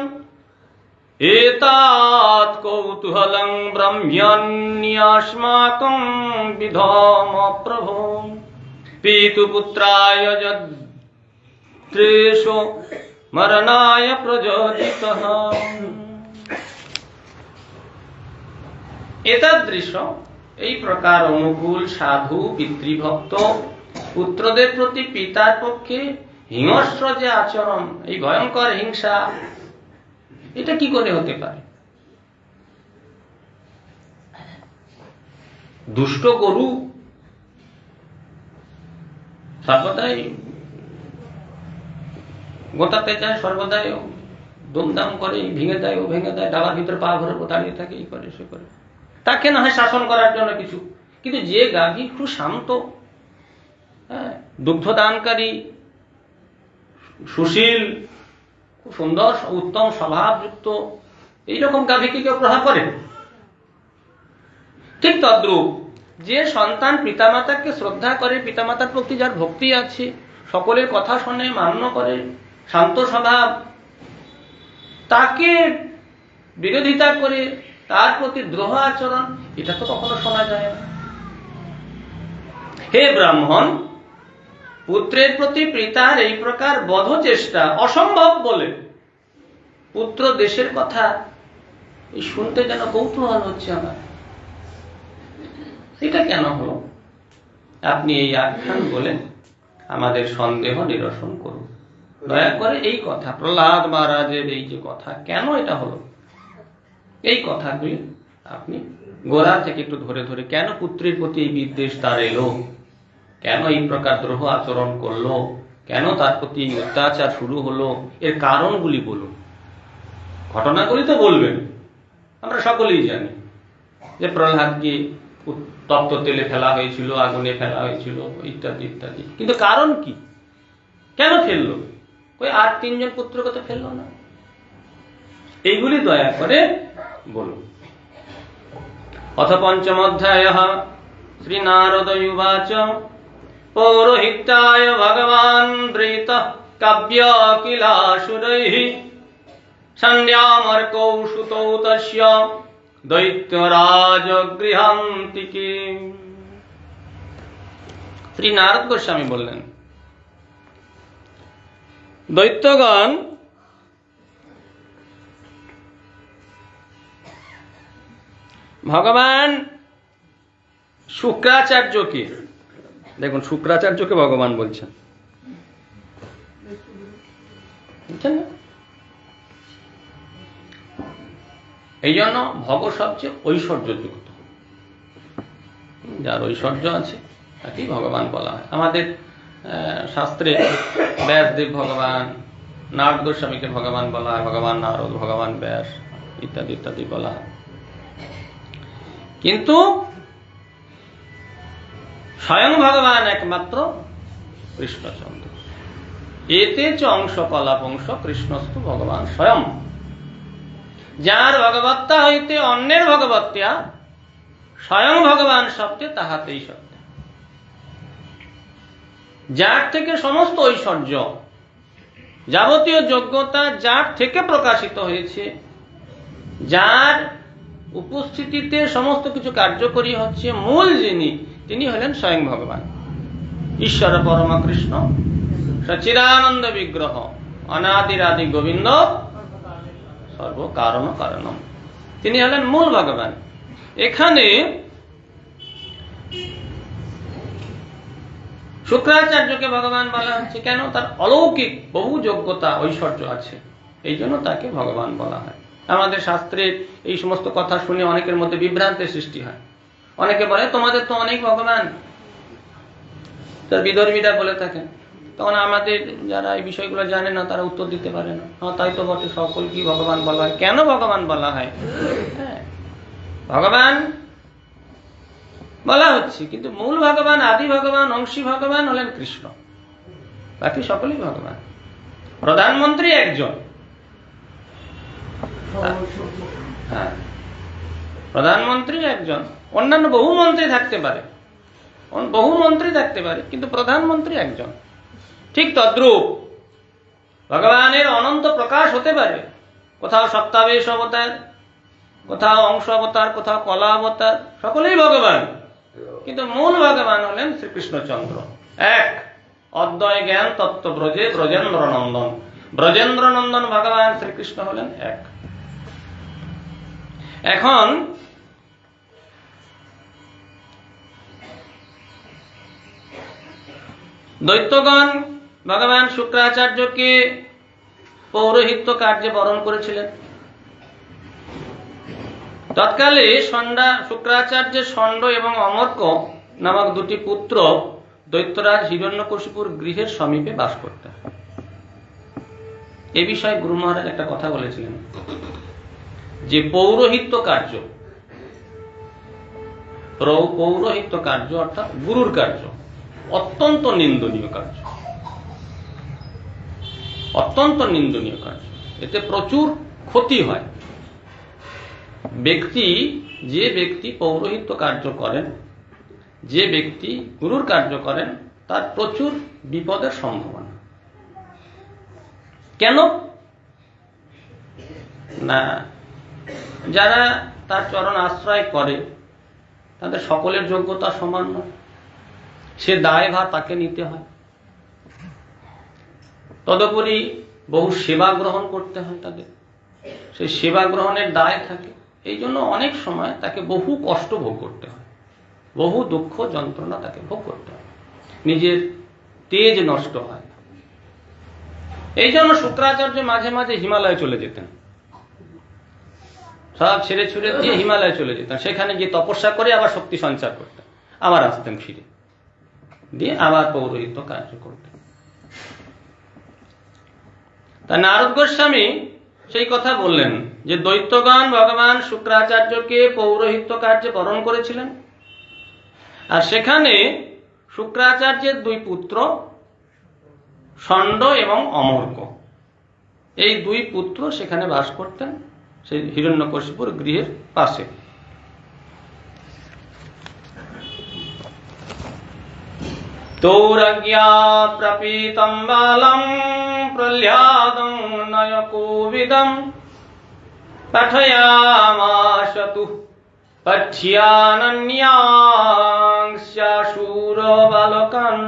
এতাৎ কৌতূহলং ব্রহ্মণ্যস্মাকং বিধম প্রভো পিতুপুত্রায় যদ্রেশো মরণায় প্রযোজিতঃ। এতাদৃশ এই প্রকার অনুকূল সাধু পিতৃভক্ত পুত্রদের প্রতি পিতার পক্ষে হিংস্র যে আচরণ, এই ভয়ঙ্কর হিংসা, এটা কি করে হতে পারে? দুষ্ট গরু সর্বদাই গোটাতে যায়, সর্বদাই দুমদাম করে, ভেঙে দেয়, ও ভেঙে দেয়, ডাবার ভিতরে পা ভরে দাঁড়িয়ে থাকে, এই করে সে করে, তাকে না হয় শাসন করার জন্য কিছু। কিন্তু যে গাভী খুব শান্ত, দুগ্ধদানকারী, সুশীল, খুব সুন্দর উত্তম স্বভাবযুক্ত, এইরকম গাভীকে কেউ প্রহার করে? ঠিক তদ্রূপ যে সন্তান পিতামাতাকে শ্রদ্ধা করে, পিতামাতার প্রতি যার ভক্তি আছে, সকলের কথা শোনে, মান্য করে, শান্ত স্বভাব, তাকে বিরোধিতা করে, তার প্রতি দ্রোহ আচরণ, এটা তো কখনো শোনা যায় না। হে ব্রাহ্মণ, পুত্রের প্রতি পিতার এই প্রকার বধ চেষ্টা অসম্ভব বলে পুত্র দেশের কথা এই শুনতে যেন কৌতূহল হচ্ছে আমার। এটা কেন হলো? আপনি এই আখ্যান বলেন আমাদের সন্দেহ নিরসন করুন দয়া করে। এই কথা প্রহ্লাদ মহারাজের এই যে কথা, কেন এটা হলো, এই কথাগুলি আপনি গোড়া থেকে একটু ধরে ধরে, কেন পুত্রের প্রতি এই বিদ্বেষ তার এলো, কেন এই প্রকার দ্রোহ আচরণ করলো, কেন তার প্রতি অত্যাচার শুরু হলো, এর কারণগুলি বলুন। ঘটনাগুলি তো বলবেন, আমরা সকলেই জানি যে প্রহ্লাদকে তপ্ত তেলে ফেলা হয়েছিল, আগুনে ফেলা হয়েছিল, ইত্যাদি ইত্যাদি। কিন্তু কারণ কি, কেন ফেললো? ওই আর 3 জন পুত্রকে তো ফেললো না। এইগুলি দয়া করে বলুন। অথ পঞ্চম অধ্যায় শ্রী নারদ উবাচ পৌরোহিত্যায় ভগবান দ্রৈতঃ কাব্য কিলাসুরৈঃ সন্ধ্যামর্কৌ সুতৌ তস্য দৈত্যরাজ গৃহান্তিকে। শ্রী নারদ গোস্বামী বললেন, দৈত্যগণ ভগবান শুক্রাচার্যকে, দেখুন শুক্রাচার্যকে ভগবান বলছেন, বুঝছেন না? এই জন্য ভগ সবচেয়ে ঐশ্বর্যযুক্ত, যার ঐশ্বর্য আছে তাকেই ভগবান বলা হয়। আমাদের শাস্ত্রে ব্যাসদেব ভগবান, নারদ গোস্বামীকে ভগবান বলা হয়, ভগবান নারদ, ভগবান ব্যাস ইত্যাদি ইত্যাদি বলা হয়। কিন্তু স্বয়ং ভগবান একমাত্র কৃষ্ণচন্দ্র। এতে চ অংশ কলাপংশ কৃষ্ণস্তু ভগবান স্বয়ং। যার ভগবত্তা হইতে অন্যের ভগবত্তা স্বয়ং ভগবান সত্য, তাহাতেই সত্য। যার থেকে সমস্ত ঐশ্বর্য, যাবতীয় যোগ্যতা যার থেকে প্রকাশিত হয়েছে, যার উপস্থিতিতে সমস্ত কিছু কার্যকরী হচ্ছে, মূল যিনি, তিনি হলেন স্বয়ং ভগবান ঈশ্বর পরম কৃষ্ণ সচিদানন্দ বিগ্রহ অনাদিরাদি গোবিন্দ সর্বকারণ কারণম। তিনি হলেন মূল ভগবান। এখানে শুক্রাচার্যকে ভগবান বলা হচ্ছে কেন? তার অলৌকিক বহু যোগ্যতা ঐশ্বর্য আছে, এই জন্য তাকে ভগবান বলা হয়। আমাদের শাস্ত্রের এই সমস্ত কথা শুনে অনেকের মধ্যে বিভ্রান্তের সৃষ্টি হয়। অনেকে বলে তোমাদের তো অনেক ভগবান, তার বিধর্মীরা বলে থাকেন। তখন আমাদের যারা এই বিষয়গুলো জানে না তারা উত্তর দিতে পারে না, হ্যাঁ তাই তো বটে, সকল কি ভগবান বলা হয়। কেন ভগবান বলা হয়? হ্যাঁ, ভগবান বলা হচ্ছে, কিন্তু মূল ভগবান, আদি ভগবান, অংশী ভগবান হলেন কৃষ্ণ, বাকি সকলেই ভগবান। প্রধানমন্ত্রী একজন, হ্যাঁ, প্রধানমন্ত্রী একজন, অন্যান্য বহু মন্ত্রী থাকতে পারে, কিন্তু প্রধানমন্ত্রী একজন। ঠিক তদ্রূপ ভগবানের অনন্ত প্রকাশ হতে পারে, কোথাও সপ্তাবেশ অবতার, কোথাও অংশ অবতার, কোথাও কলা অবতার, সকলেই ভগবান, কিন্তু মূল ভগবান হলেন শ্রীকৃষ্ণচন্দ্র এক। অদ্বয় জ্ঞান তত্ত্ব ব্রজে ব্রজেন্দ্র নন্দন, ব্রজেন্দ্র নন্দন ভগবান শ্রীকৃষ্ণ হলেন এক। এখন দৈত্যগণ ভগবান শুক্রাচার্যকে পৌরোহিত্য কার্যে বরণ করেছিলেন। তৎকালে শুক্রাচার্যের ষণ্ড এবং অমর্ক নামক দুটি পুত্র দৈত্যরাজ হিরণ্যকশিপুর গৃহের সমীপে বাস করতেন। এ বিষয়ে গুরু মহারাজ একটা কথা বলেছিলেন যে পৌরোহিত্য কার্য অর্থাৎ গুরুর কার্য অত্যন্ত নিন্দনীয় কার্য, এতে প্রচুর ক্ষতি হয়। যে ব্যক্তি পৌরোহিত্য কার্য করেন, যে ব্যক্তি গুরুর কার্য করেন, তার প্রচুর বিপদের সম্ভাবনা। কেন না, যারা তার চরণ আশ্রয় করে তাদের সকলের যোগ্যতা সমান নয়, সে দায়ভার তাকে নিতে হয়। তদুপরি বহু সেবা গ্রহণ করতে হয় তাদের, সেই সেবা গ্রহণের দায় থাকে। এই জন্য অনেক সময় তাকে বহু কষ্ট ভোগ করতে হয়, বহু দুঃখ যন্ত্রণা তাকে ভোগ করতে হয়, নিজের তেজ নষ্ট হয়। এই জন্য শুক্রাচার্য মাঝে মাঝে হিমালয়ে চলে যেতেন, সব ছেড়ে ছুড়ে দিয়ে হিমালয়ে চলে যেতেন, সেখানে গিয়ে তপস্যা করে আবার শক্তি সঞ্চার করতেন, আবার আসতেন ফিরে, দিয়ে আবার পৌরোহিত্য কার্য করতেন। তা নারদ গোস্বামী সেই কথা বললেন যে দৈত্যগণ ভগবান শুক্রাচার্যকে পৌরোহিত্য কার্যে বরণ করেছিলেন, আর সেখানে শুক্রাচার্যের দুই পুত্র ষণ্ড এবং অমর্ক, এই দুই পুত্র সেখানে বাস করতেন, সেই হিরণ্যকশিপুর গৃহের পাশে। তৌরজ্ঞা প্রপীতম বালম প্রহ্লাদং নয়কোবিদম পঠয়ামাশতু পঠ্যানন্যাংস্যাসুর বালকান।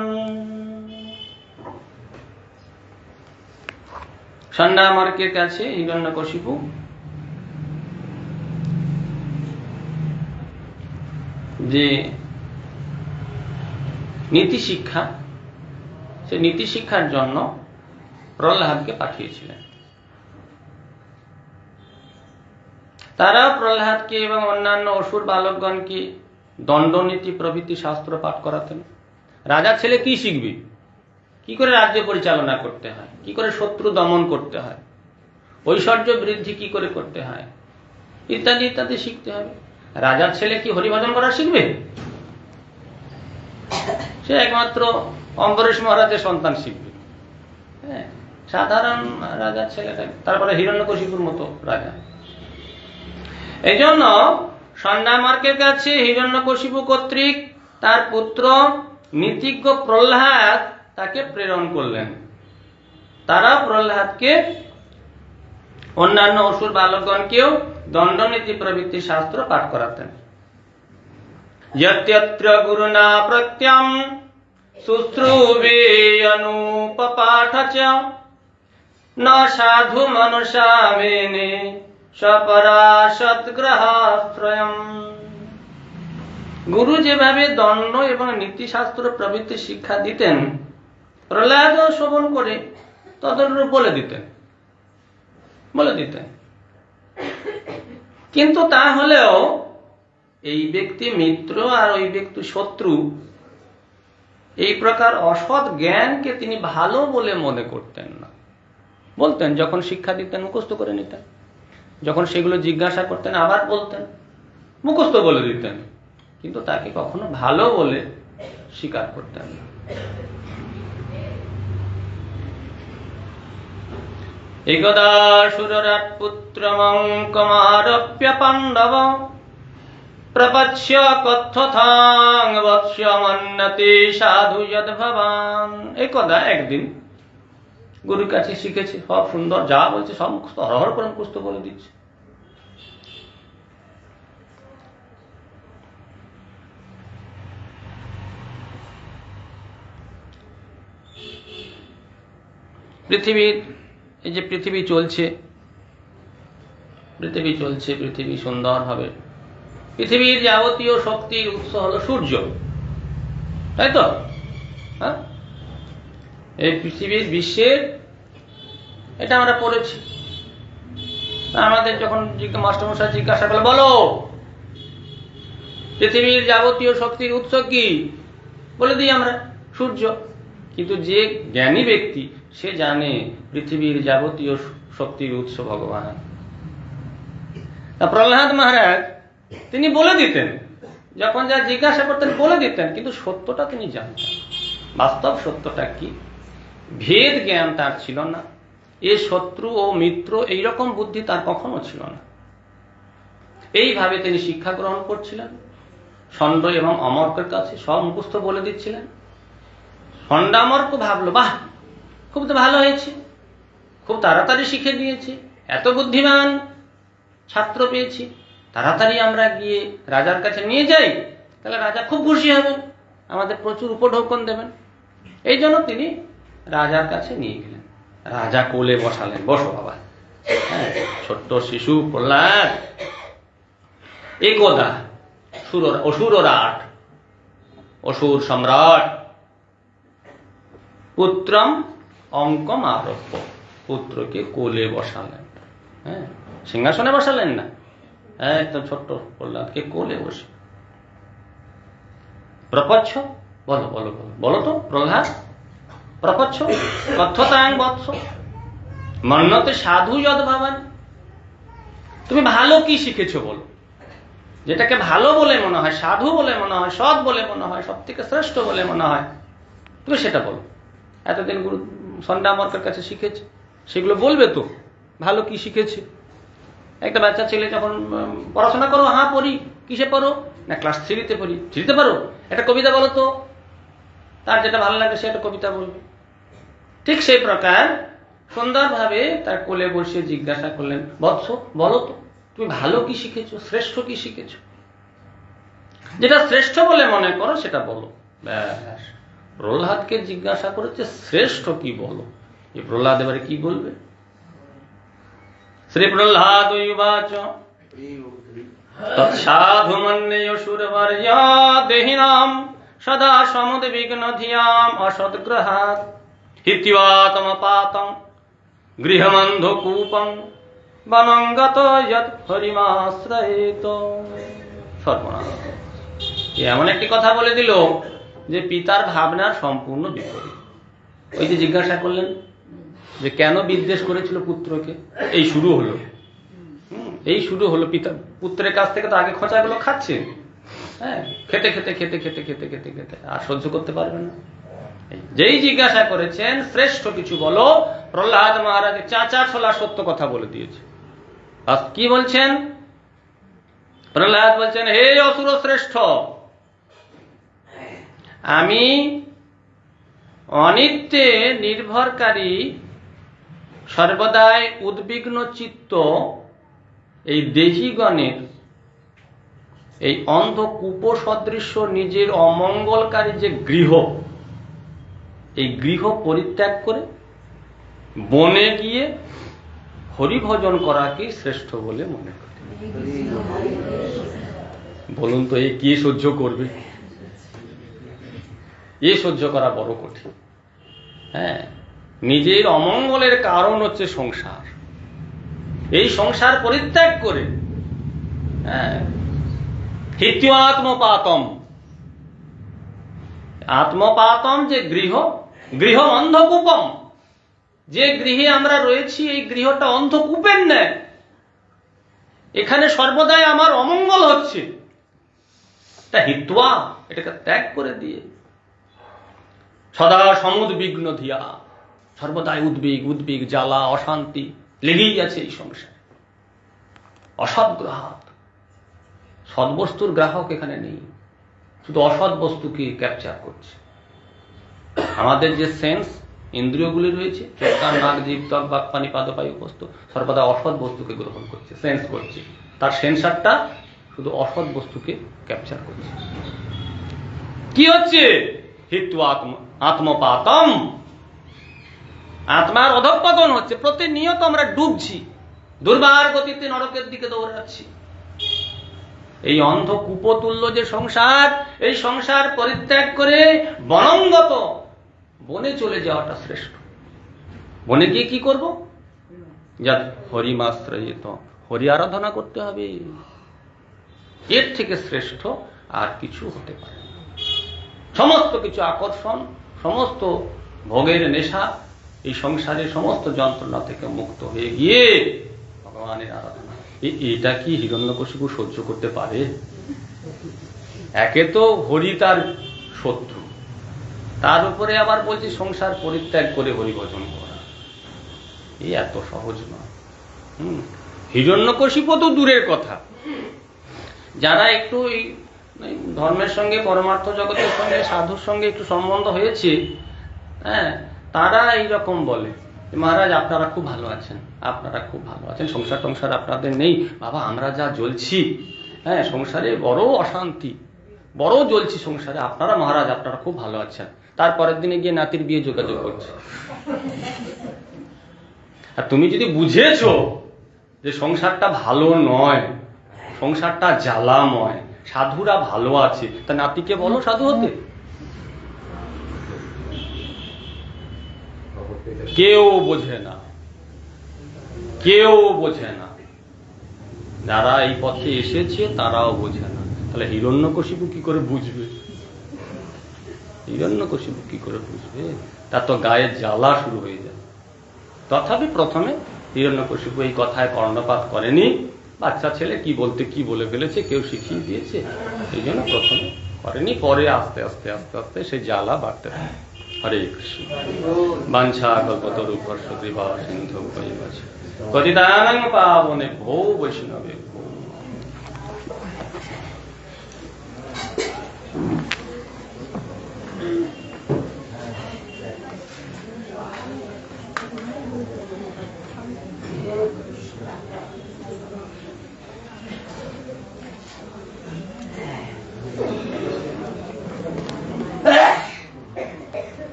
ষণ্ডামার্কের কাছে হিরণ্যকশিপু যে নীতি শিক্ষা, সে নীতি শিক্ষার জন্য প্রহ্লাদকে পাঠিয়েছিলেন। তারা প্রহ্লাদকে এবং অন্যান্য অসুর বালকগণকে দণ্ডনীতি প্রভৃতি শাস্ত্র পাঠ করাতেন। রাজার ছেলে কি শিখবে, কি করে রাজ্য পরিচালনা করতে হয়, কি করে শত্রু দমন করতে হয়, ঐশ্বর্য বৃদ্ধি কি করে করতে হয়, ইত্যাদি ইত্যাদি শিখতে হবে। রাজার ছেলে কি হরিভজন করা শিখবে? সে একমাত্র অম্বরীশ মহারাজের সন্তান শিখবে, হ্যাঁ, সাধারণ রাজার ছেলেটা, তারপরে হিরণ্যকশিপুর মতো রাজা। এই জন্য ষণ্ডামার্কের কাছে হিরণ্যকশিপু কর্তৃক তার পুত্র নীতিজ্ঞ প্রহ্লাদ তাকে প্রেরণ করলেন। তারা প্রহ্লাদকে অন্যান্য অসুর বালকগণকেও দণ্ডনীতি প্রভৃতি শাস্ত্র পাঠ করাতেন। যত্র গুরুনা প্রত্যম শুশ্রূবে অনুপপাঠ চ ন সাধু মনুষা মেনে সপরাসৎগ্রহাশ্রয়ম। গুরু যেভাবে দণ্ড এবং নীতিশাস্ত্র প্রভৃতি শিক্ষা দিতেন, প্রহ্লাদ শ্রবণ করে তদনুরূপ বলে দিতেন। কিন্তু তা হলেও এই ব্যক্তি মিত্র আর ওই ব্যক্তি শত্রু, এই প্রকার অসৎ জ্ঞানকে তিনি ভালো বলে মনে করতেন না। বলতেন, যখন শিক্ষা দিতেন মুখস্থ করে নিতেন, যখন সেগুলো জিজ্ঞাসা করতেন আবার বলতেন, মুখস্থ বলে দিতেন, কিন্তু তাকে কখনো ভালো বলে স্বীকার করতেন না। একদা সুররাট পুত্রমঙ্কমারপ্য পাণ্ডব প্রপচ্য কথ্যথাং বৎস্যমন্নতি সাধু যদ ভবান। একদা একদিন গুরুর কাছে শিখেছে, সব সুন্দর যা বলছে সব মুখস্থ, হরহর করে মুখস্থ বলে দিচ্ছে। পৃথিবীর এই যে পৃথিবী চলছে, পৃথিবী সুন্দর হবে। পৃথিবীর যাবতীয় শক্তির উৎস হলো সূর্য, তাই তো? হ্যাঁ, এই পৃথিবীর বিশ্বের, এটা আমরা পড়েছি। আমাদের যখন মাস্টারমশাই জিজ্ঞাসা করলো, বলো পৃথিবীর যাবতীয় শক্তির উৎস কি, বলে দিই আমরা সূর্য। কিন্তু যে জ্ঞানী ব্যক্তি সে জানে পৃথিবীর যাবতীয় শক্তির উৎস ভগবান। প্রহ্লাদ মহারাজ তিনি বলে দিতেন, যখন যা জিজ্ঞাসা করতেন বলে দিতেন, কিন্তু সত্যটা তিনি জানতেন। বাস্তব সত্যটা কি, ভেদ জ্ঞান তার ছিল না। এ শত্রু ও মিত্র এইরকম বুদ্ধি তার কখনো ছিল না। এইভাবে তিনি শিক্ষা গ্রহণ করছিলেন। ষণ্ড এবং অমর্কের কাছে সব মুখস্থ বলে দিচ্ছিলেন। ষণ্ডামর্ক ভাবলো, বাহ, খুব তো ভালো হয়েছে, খুব তাড়াতাড়ি শিখে দিয়েছি, এত বুদ্ধিমান ছাত্র পেয়েছি, তাড়াতাড়ি আমরা গিয়ে রাজার কাছে নিয়ে যাই, তাহলে রাজা খুব খুশি হবেন, আমাদের প্রচুর উপঢৌকন দেবেন। এই জন্য তিনি রাজার কাছে নিয়ে গেলেন। রাজা কোলে বসালেন, বসো বাবা। হ্যাঁ, ছোট্ট শিশু প্রহ্লাদ একদা অসুররাট, অসুর সম্রাট পুত্রম অঙ্কম আরোপ্য, পুত্রকে কোলে বসালেন। হ্যাঁ, সিংহাসনে বসালেন না, একদম ছোট্ট প্রহ্লাদকে কোলে বসে। প্রপচ্ছ, বলো বলো বলো বলো তো প্রহ্লাদ, প্রপচ্ছ কথ্যতাং বৎস মন্যতে সাধু যদ ভবান। তুমি ভালো কি শিখেছো বলো, যেটাকে ভালো বলে মনে হয়, সাধু বলে মনে হয়, সৎ বলে মনে হয়, সব থেকে শ্রেষ্ঠ বলে মনে হয়, তুমি সেটা বলো। এতদিন গুরু ষণ্ডামর্কের কাছে শিখেছে, সেগুলো বলবে তো। ভালো কি শিখেছে? একটা বাচ্চা ছেলে যখন পড়াশোনা করো, হ্যাঁ পড়ি, কিসে পড়ো না, ক্লাস 3-তে পড়ি, 3-তে পারো, একটা কবিতা বলো তো, তার যেটা ভালো লাগে সে একটা কবিতা বলবে। ঠিক সেই প্রকার সুন্দরভাবে তার কোলে বসে জিজ্ঞাসা করলেন, বৎস বলো তো তুমি ভালো কি শিখেছো, শ্রেষ্ঠ কি শিখেছো, যেটা শ্রেষ্ঠ বলে মনে করো সেটা বলো। ব্যাস, প্রহ্লাদকে জিজ্ঞাসা করেছে শ্রেষ্ঠ কি বলো। এই প্রহ্লাদ এবারে কি বলবে? শ্রী প্রহ্লাদ উবাচ তৎসাধু মন্যেয় সুরবর্য দেহিনাম সদা সমুদ্বিগ্ন ধিয়াম অসদ্গ্রহাৎ হিত্বা তমপাতং গৃহমন্ধকূপং বনঙ্গত যৎ হরিমাশ্রয়েত। সর্বনাশ, এমন একটি কথা বলে দিল যে পিতার ভাবনার সম্পূর্ণ বিপরীত। ওই যে জিজ্ঞাসা করলেন যে কেন বিদ্বেষ করেছিল পুত্রকে, এই শুরু হলো। পিতা পুত্রের কাছ থেকে তো আগে খোঁচাগুলো খাচ্ছে, হ্যাঁ, খেতে খেতে খেতে খেতে খেতে খেতে খেতে আর সহ্য করতে পারবে না। যেই জিজ্ঞাসা করেছেন শ্রেষ্ঠ কিছু বলো, প্রহ্লাদ মহারাজ চাচা ছোলা সত্য কথা বলে দিয়েছে। আর কি বলছেন? প্রহ্লাদ বলছেন, হে অসুর শ্রেষ্ঠ, আমি অনিত্যে নির্ভরকারী সর্বদাই উদ্বিগ্ন চিত্ত এই দেহিগণের এই অন্ধকূপ সদৃশ্য নিজের অমঙ্গলকারী যে গৃহ, এই গৃহ পরিত্যাগ করে বনে গিয়ে হরিভজন করাকে শ্রেষ্ঠ বলে মনে করে। বলুন তো, এই কে সহ্য করবে? এ সহ্য করা বড় কঠিন। হ্যাঁ, নিজের অমঙ্গলের কারণ হচ্ছে সংসার। এই সংসার পরিত্যাগ করে হিত্যাত্মপাতম, আত্মপাতম যে গৃহ অন্ধকূপম, যে গৃহে আমরা রয়েছি এই গৃহটা অন্ধকূপের ন্যায়, এখানে সর্বদাই আমার অমঙ্গল হচ্ছে, তা হিত্বা, এটাকে ত্যাগ করে দিয়ে সদা সমুদ্বিগ্ন ধিয়া, সর্বদাই উদ্বেগ জ্বালা অশান্তি লেগেই আছে এই সংসারে। অসৎ গ্রাহক, সদ্বস্তুর গ্রাহক এখানে নেই, শুধু অসৎ বস্তুকে ক্যাপচার করছে। আমাদের যে সেন্স ইন্দ্রিয়গুলি রয়েছে, চোখ কান নাক জিভ ত্বক বাক পানি পাদপায়ু বস্তু, সর্বদা অসৎ বস্তুকে গ্রহণ করছে, সেন্স করছে। তার সেন্সারটা শুধু অসৎ বস্তুকে ক্যাপচার করছে। কি হচ্ছে? হিত্বা আত্মপাতম, আত্মার অধঃপতন হচ্ছে। প্রতিনিয়ত আমরা ডুবছি, দুর্বার গতিতে নরকের দিকে দৌড়াচ্ছি। এই অন্ধ কূপতুল্য যে সংসার, এই সংসার পরিত্যাগ করে বনঙ্গত বনে চলে যাওয়াটা শ্রেষ্ঠ। বনে গিয়ে কি করব? যা হরিমাশ্রয়িত, হরি আরাধনা করতে হবে। এর থেকে শ্রেষ্ঠ আর কিছু হতে পারে না। সমস্ত কিছু আকর্ষণ, সমস্ত ভোগের নেশা, এই সংসারের সমস্ত যন্ত্রণা থেকে মুক্ত হয়ে গিয়ে ভগবানের আরাধনা। এটা কি হিরণ্যকশিপু সহ্য করতে পারে? একে তো হরি তার শত্রু, তার উপরে আবার বলছি সংসার পরিত্যাগ করে হরি ভজন করা, এই এত সহজ নয়। হিরণ্যকশিপু তো দূরের কথা, যারা একটু ধর্মের সঙ্গে পরমার্থ জগতের সঙ্গে সাধুর সঙ্গে একটু সম্বন্ধ হয়েছে, হ্যাঁ, তারা এইরকম বলে, মহারাজ আপনারা খুব ভালো আছেন, আপনারা খুব ভালো আছেন, সংসার টংসার আপনাদের নেই। বাবা আমরা যা জ্বলছি, হ্যাঁ, সংসারে বড় অশান্তি, বড় জ্বলছি সংসারে, আপনারা মহারাজ আপনারা খুব ভালো আছেন। তারপরের দিনে গিয়ে নাতির বিয়ে যোগাযোগ করছে। আর তুমি যদি বুঝেছো যে সংসারটা ভালো নয়, সংসারটা জ্বালাময়, সাধুরা ভালো আছে, তা নাতিকে বলো সাধু হতে। কেউ বোঝে না, কেউ বোঝে না। যারা এই পথে এসেছে তারাও বোঝে না। তাহলে হিরণ্যকশিপু কি করে বুঝবে? হিরণ্যকশিপু কি করে বুঝবে? তার তো গায়ে জ্বালা শুরু হয়ে যায়। তথাপি প্রথমে হিরণ্যকশিপু এই কথায় কর্ণপাত করেনি। বাচ্চা ছেলে কি বলতে কি বলে ফেলেছে, কেউ শিখিয়ে দিয়েছে, এই জন্য প্রথমে করেনি। পরে আস্তে আস্তে আস্তে আস্তে সেই জ্বালা বাড়তে থাকে। হরে কৃষ্ণ। বাঞ্ছা কল্পতরুভ্যশ্চ কৃপা সিন্ধু পতিতানাং পাবনেভ্যো বৈষ্ণবেভ্যো।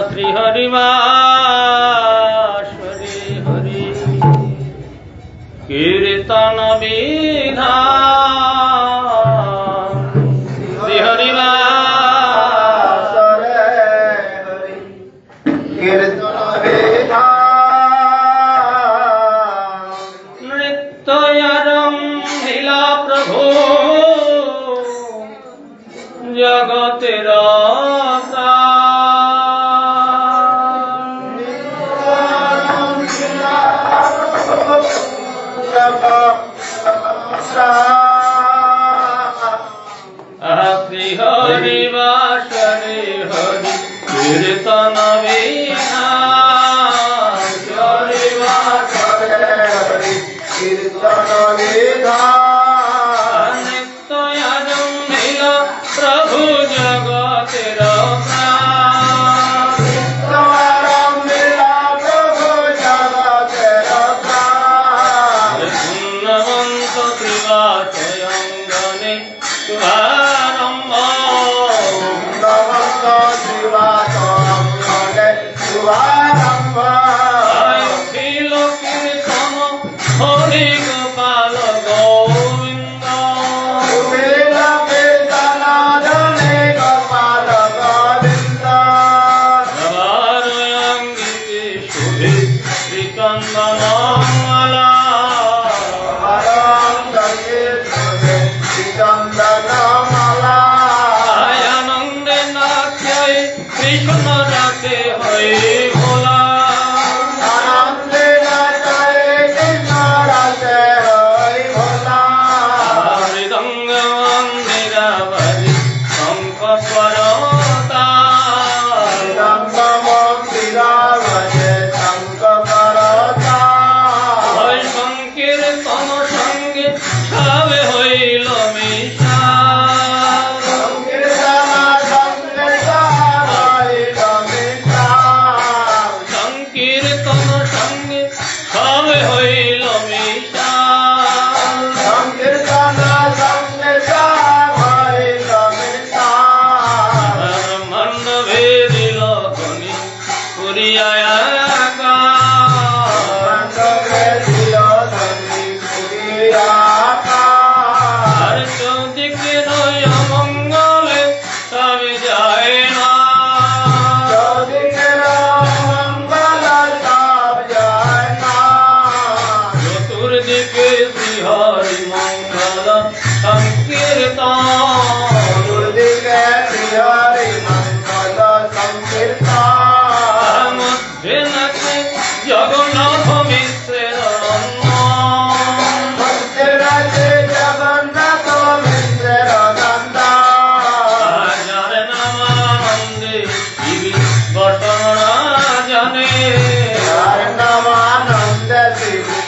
শ্রী হরিবাসরি হরি কীর্তন বিধান, শ্রী হরিবাসরি হরি কীর্তন বিধান, নৃত্যয়ারম্ভিলা প্রভু জগতের শ্রী হরিবাসরি হরি কীর্তন বিধান, হরিবাসরি হরি কীর্তন বিধান, নিত্যয়ারম্ভিল প্রভু জগতের প্রাণ, নিত্যয়ারম্ভিল প্রভু জগতের প্রাণ, পুণ্যবন্ত ত্রিবাচয়ঙ্গনে শুভারম্ভ, পুণ্যবন্ত ত্রিবাচয়ঙ্গনে শুভারম্ভ, অখিল কীর্তন হরি গোপাল গোবিন্দ, অখিল কীর্তন হরি গোপাল গোবিন্দ, সবারঙ্গিতে শুভে শ্রীচন্দন মালা, আনন্দে নাচে কৃষ্ণ রাতে হয়ে ভোলা, আনন্দে নাচে কৃষ্ণ রাতে হয়ে ভোলা, মৃদঙ্গ সঙ্গে সবে হইল মিশাল
সংকীর্তন সঙ্গে হইল মিশাল
ব্রহ্মাণ্ড ভেদিল ধ্বনি পুরিয়ায় আর চৌদিকে নয় মঙ্গলে সবে যায় না চতুর্দিকে শ্রীহরি মঙ্গল সংকীর্তন মধ্যে নাকি জগন্নাথ মিশ্রের যার নামানন্দে দিবি ঘটনা জানে
নামানন্দ শিবী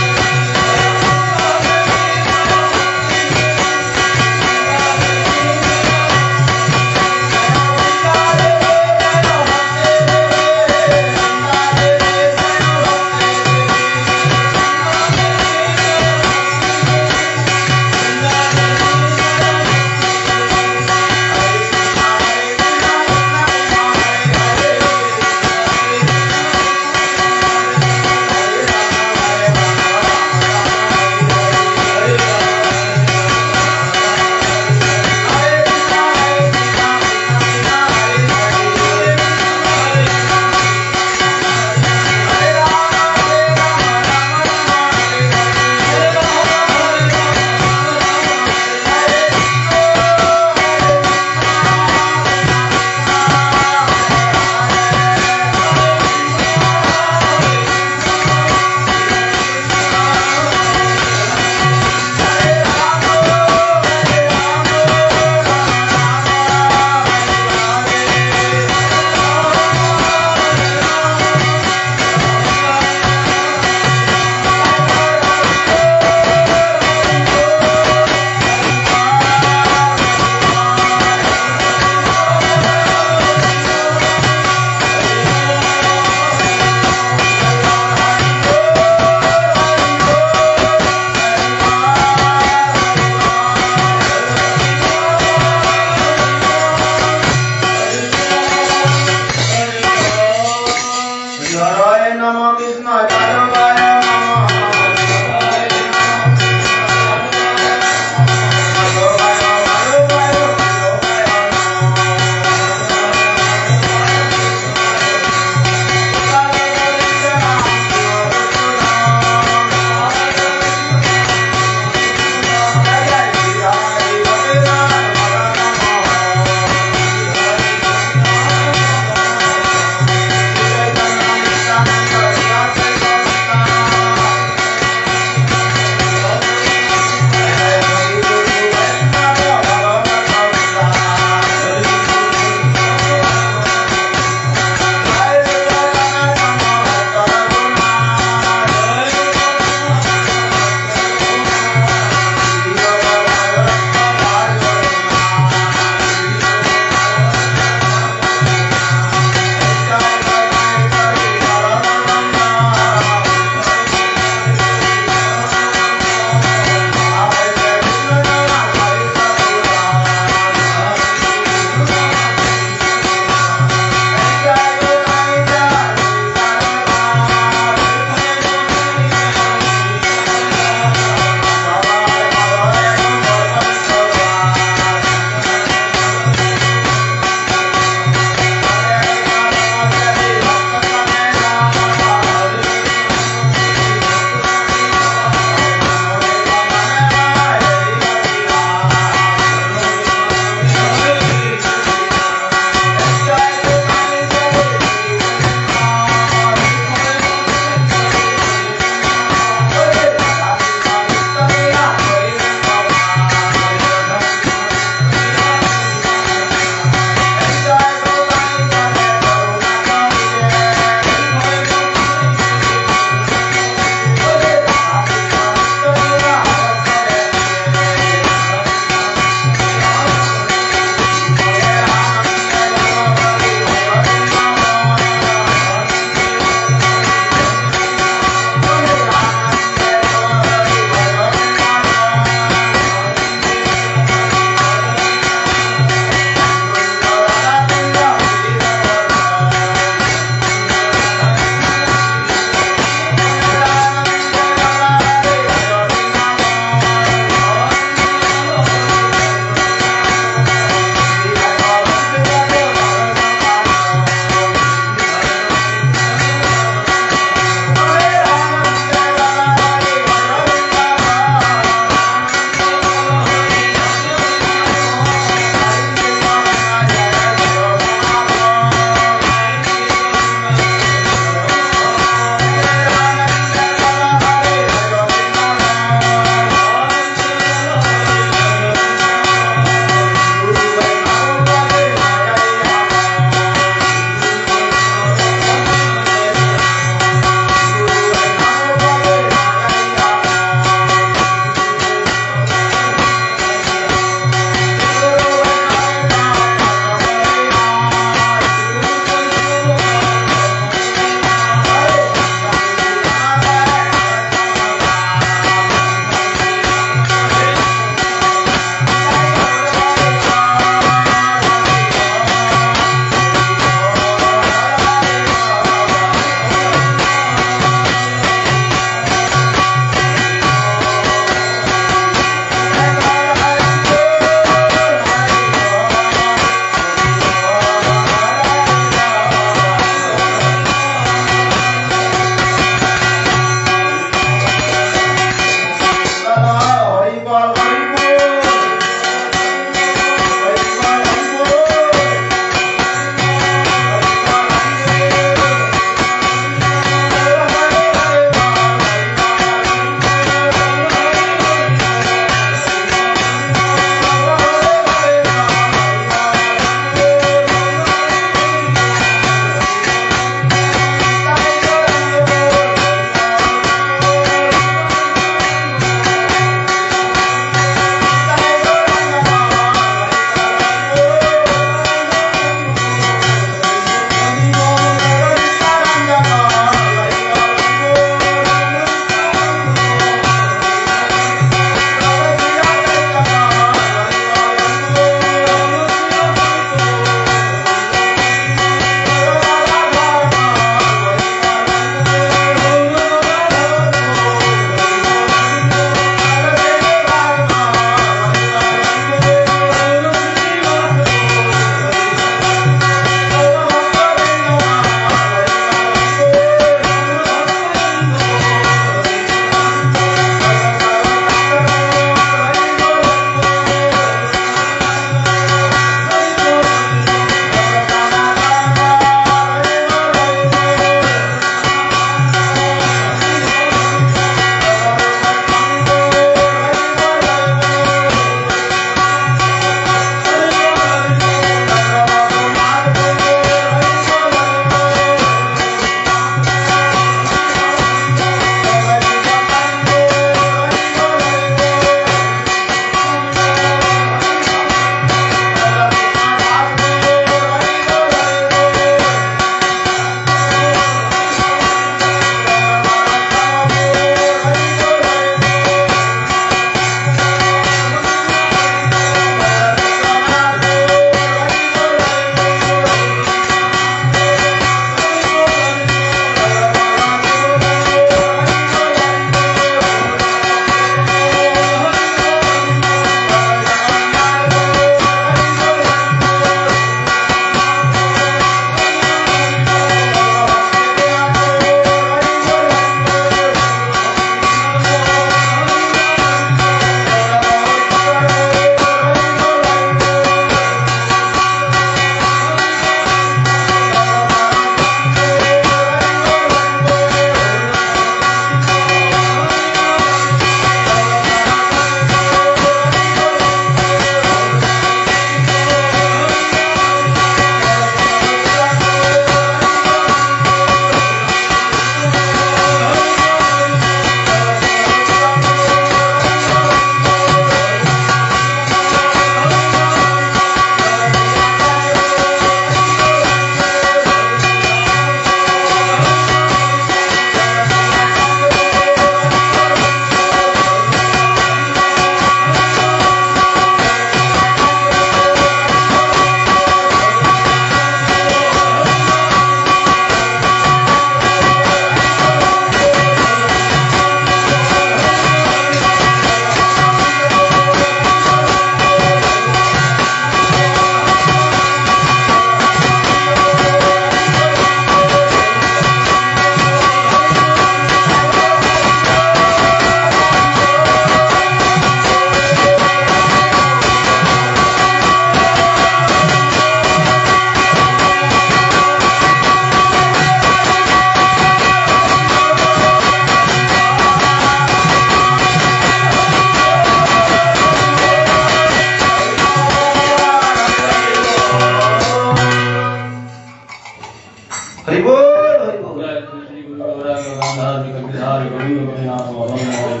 জগন্নাথ মদন মোহন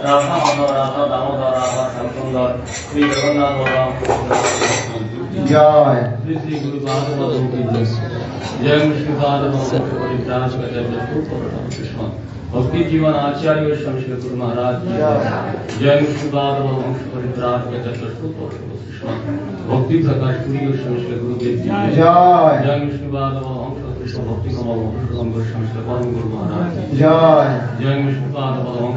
রাধা মাধব রাধা দামোদর রাধা শ্যামসুন্দর শ্রী জগন্নাথ বলরাম
জয়
श्री श्री गुरु पाद पद्म की जय जय विष्णु पाद पद्म परित्राण का जय कृष्ण भक्ति जीवन आचार्य श्री गुरु महाराज जय विष्णु पाद पद्म परित्राण का जय कृष्ण भक्ति प्रकाश पुरी श्री गुरु देव जय विष्णु पाद पद्म कृष्ण भक्ति कमल श्री परम गुरु महाराज जय विष्णु पाद पद्म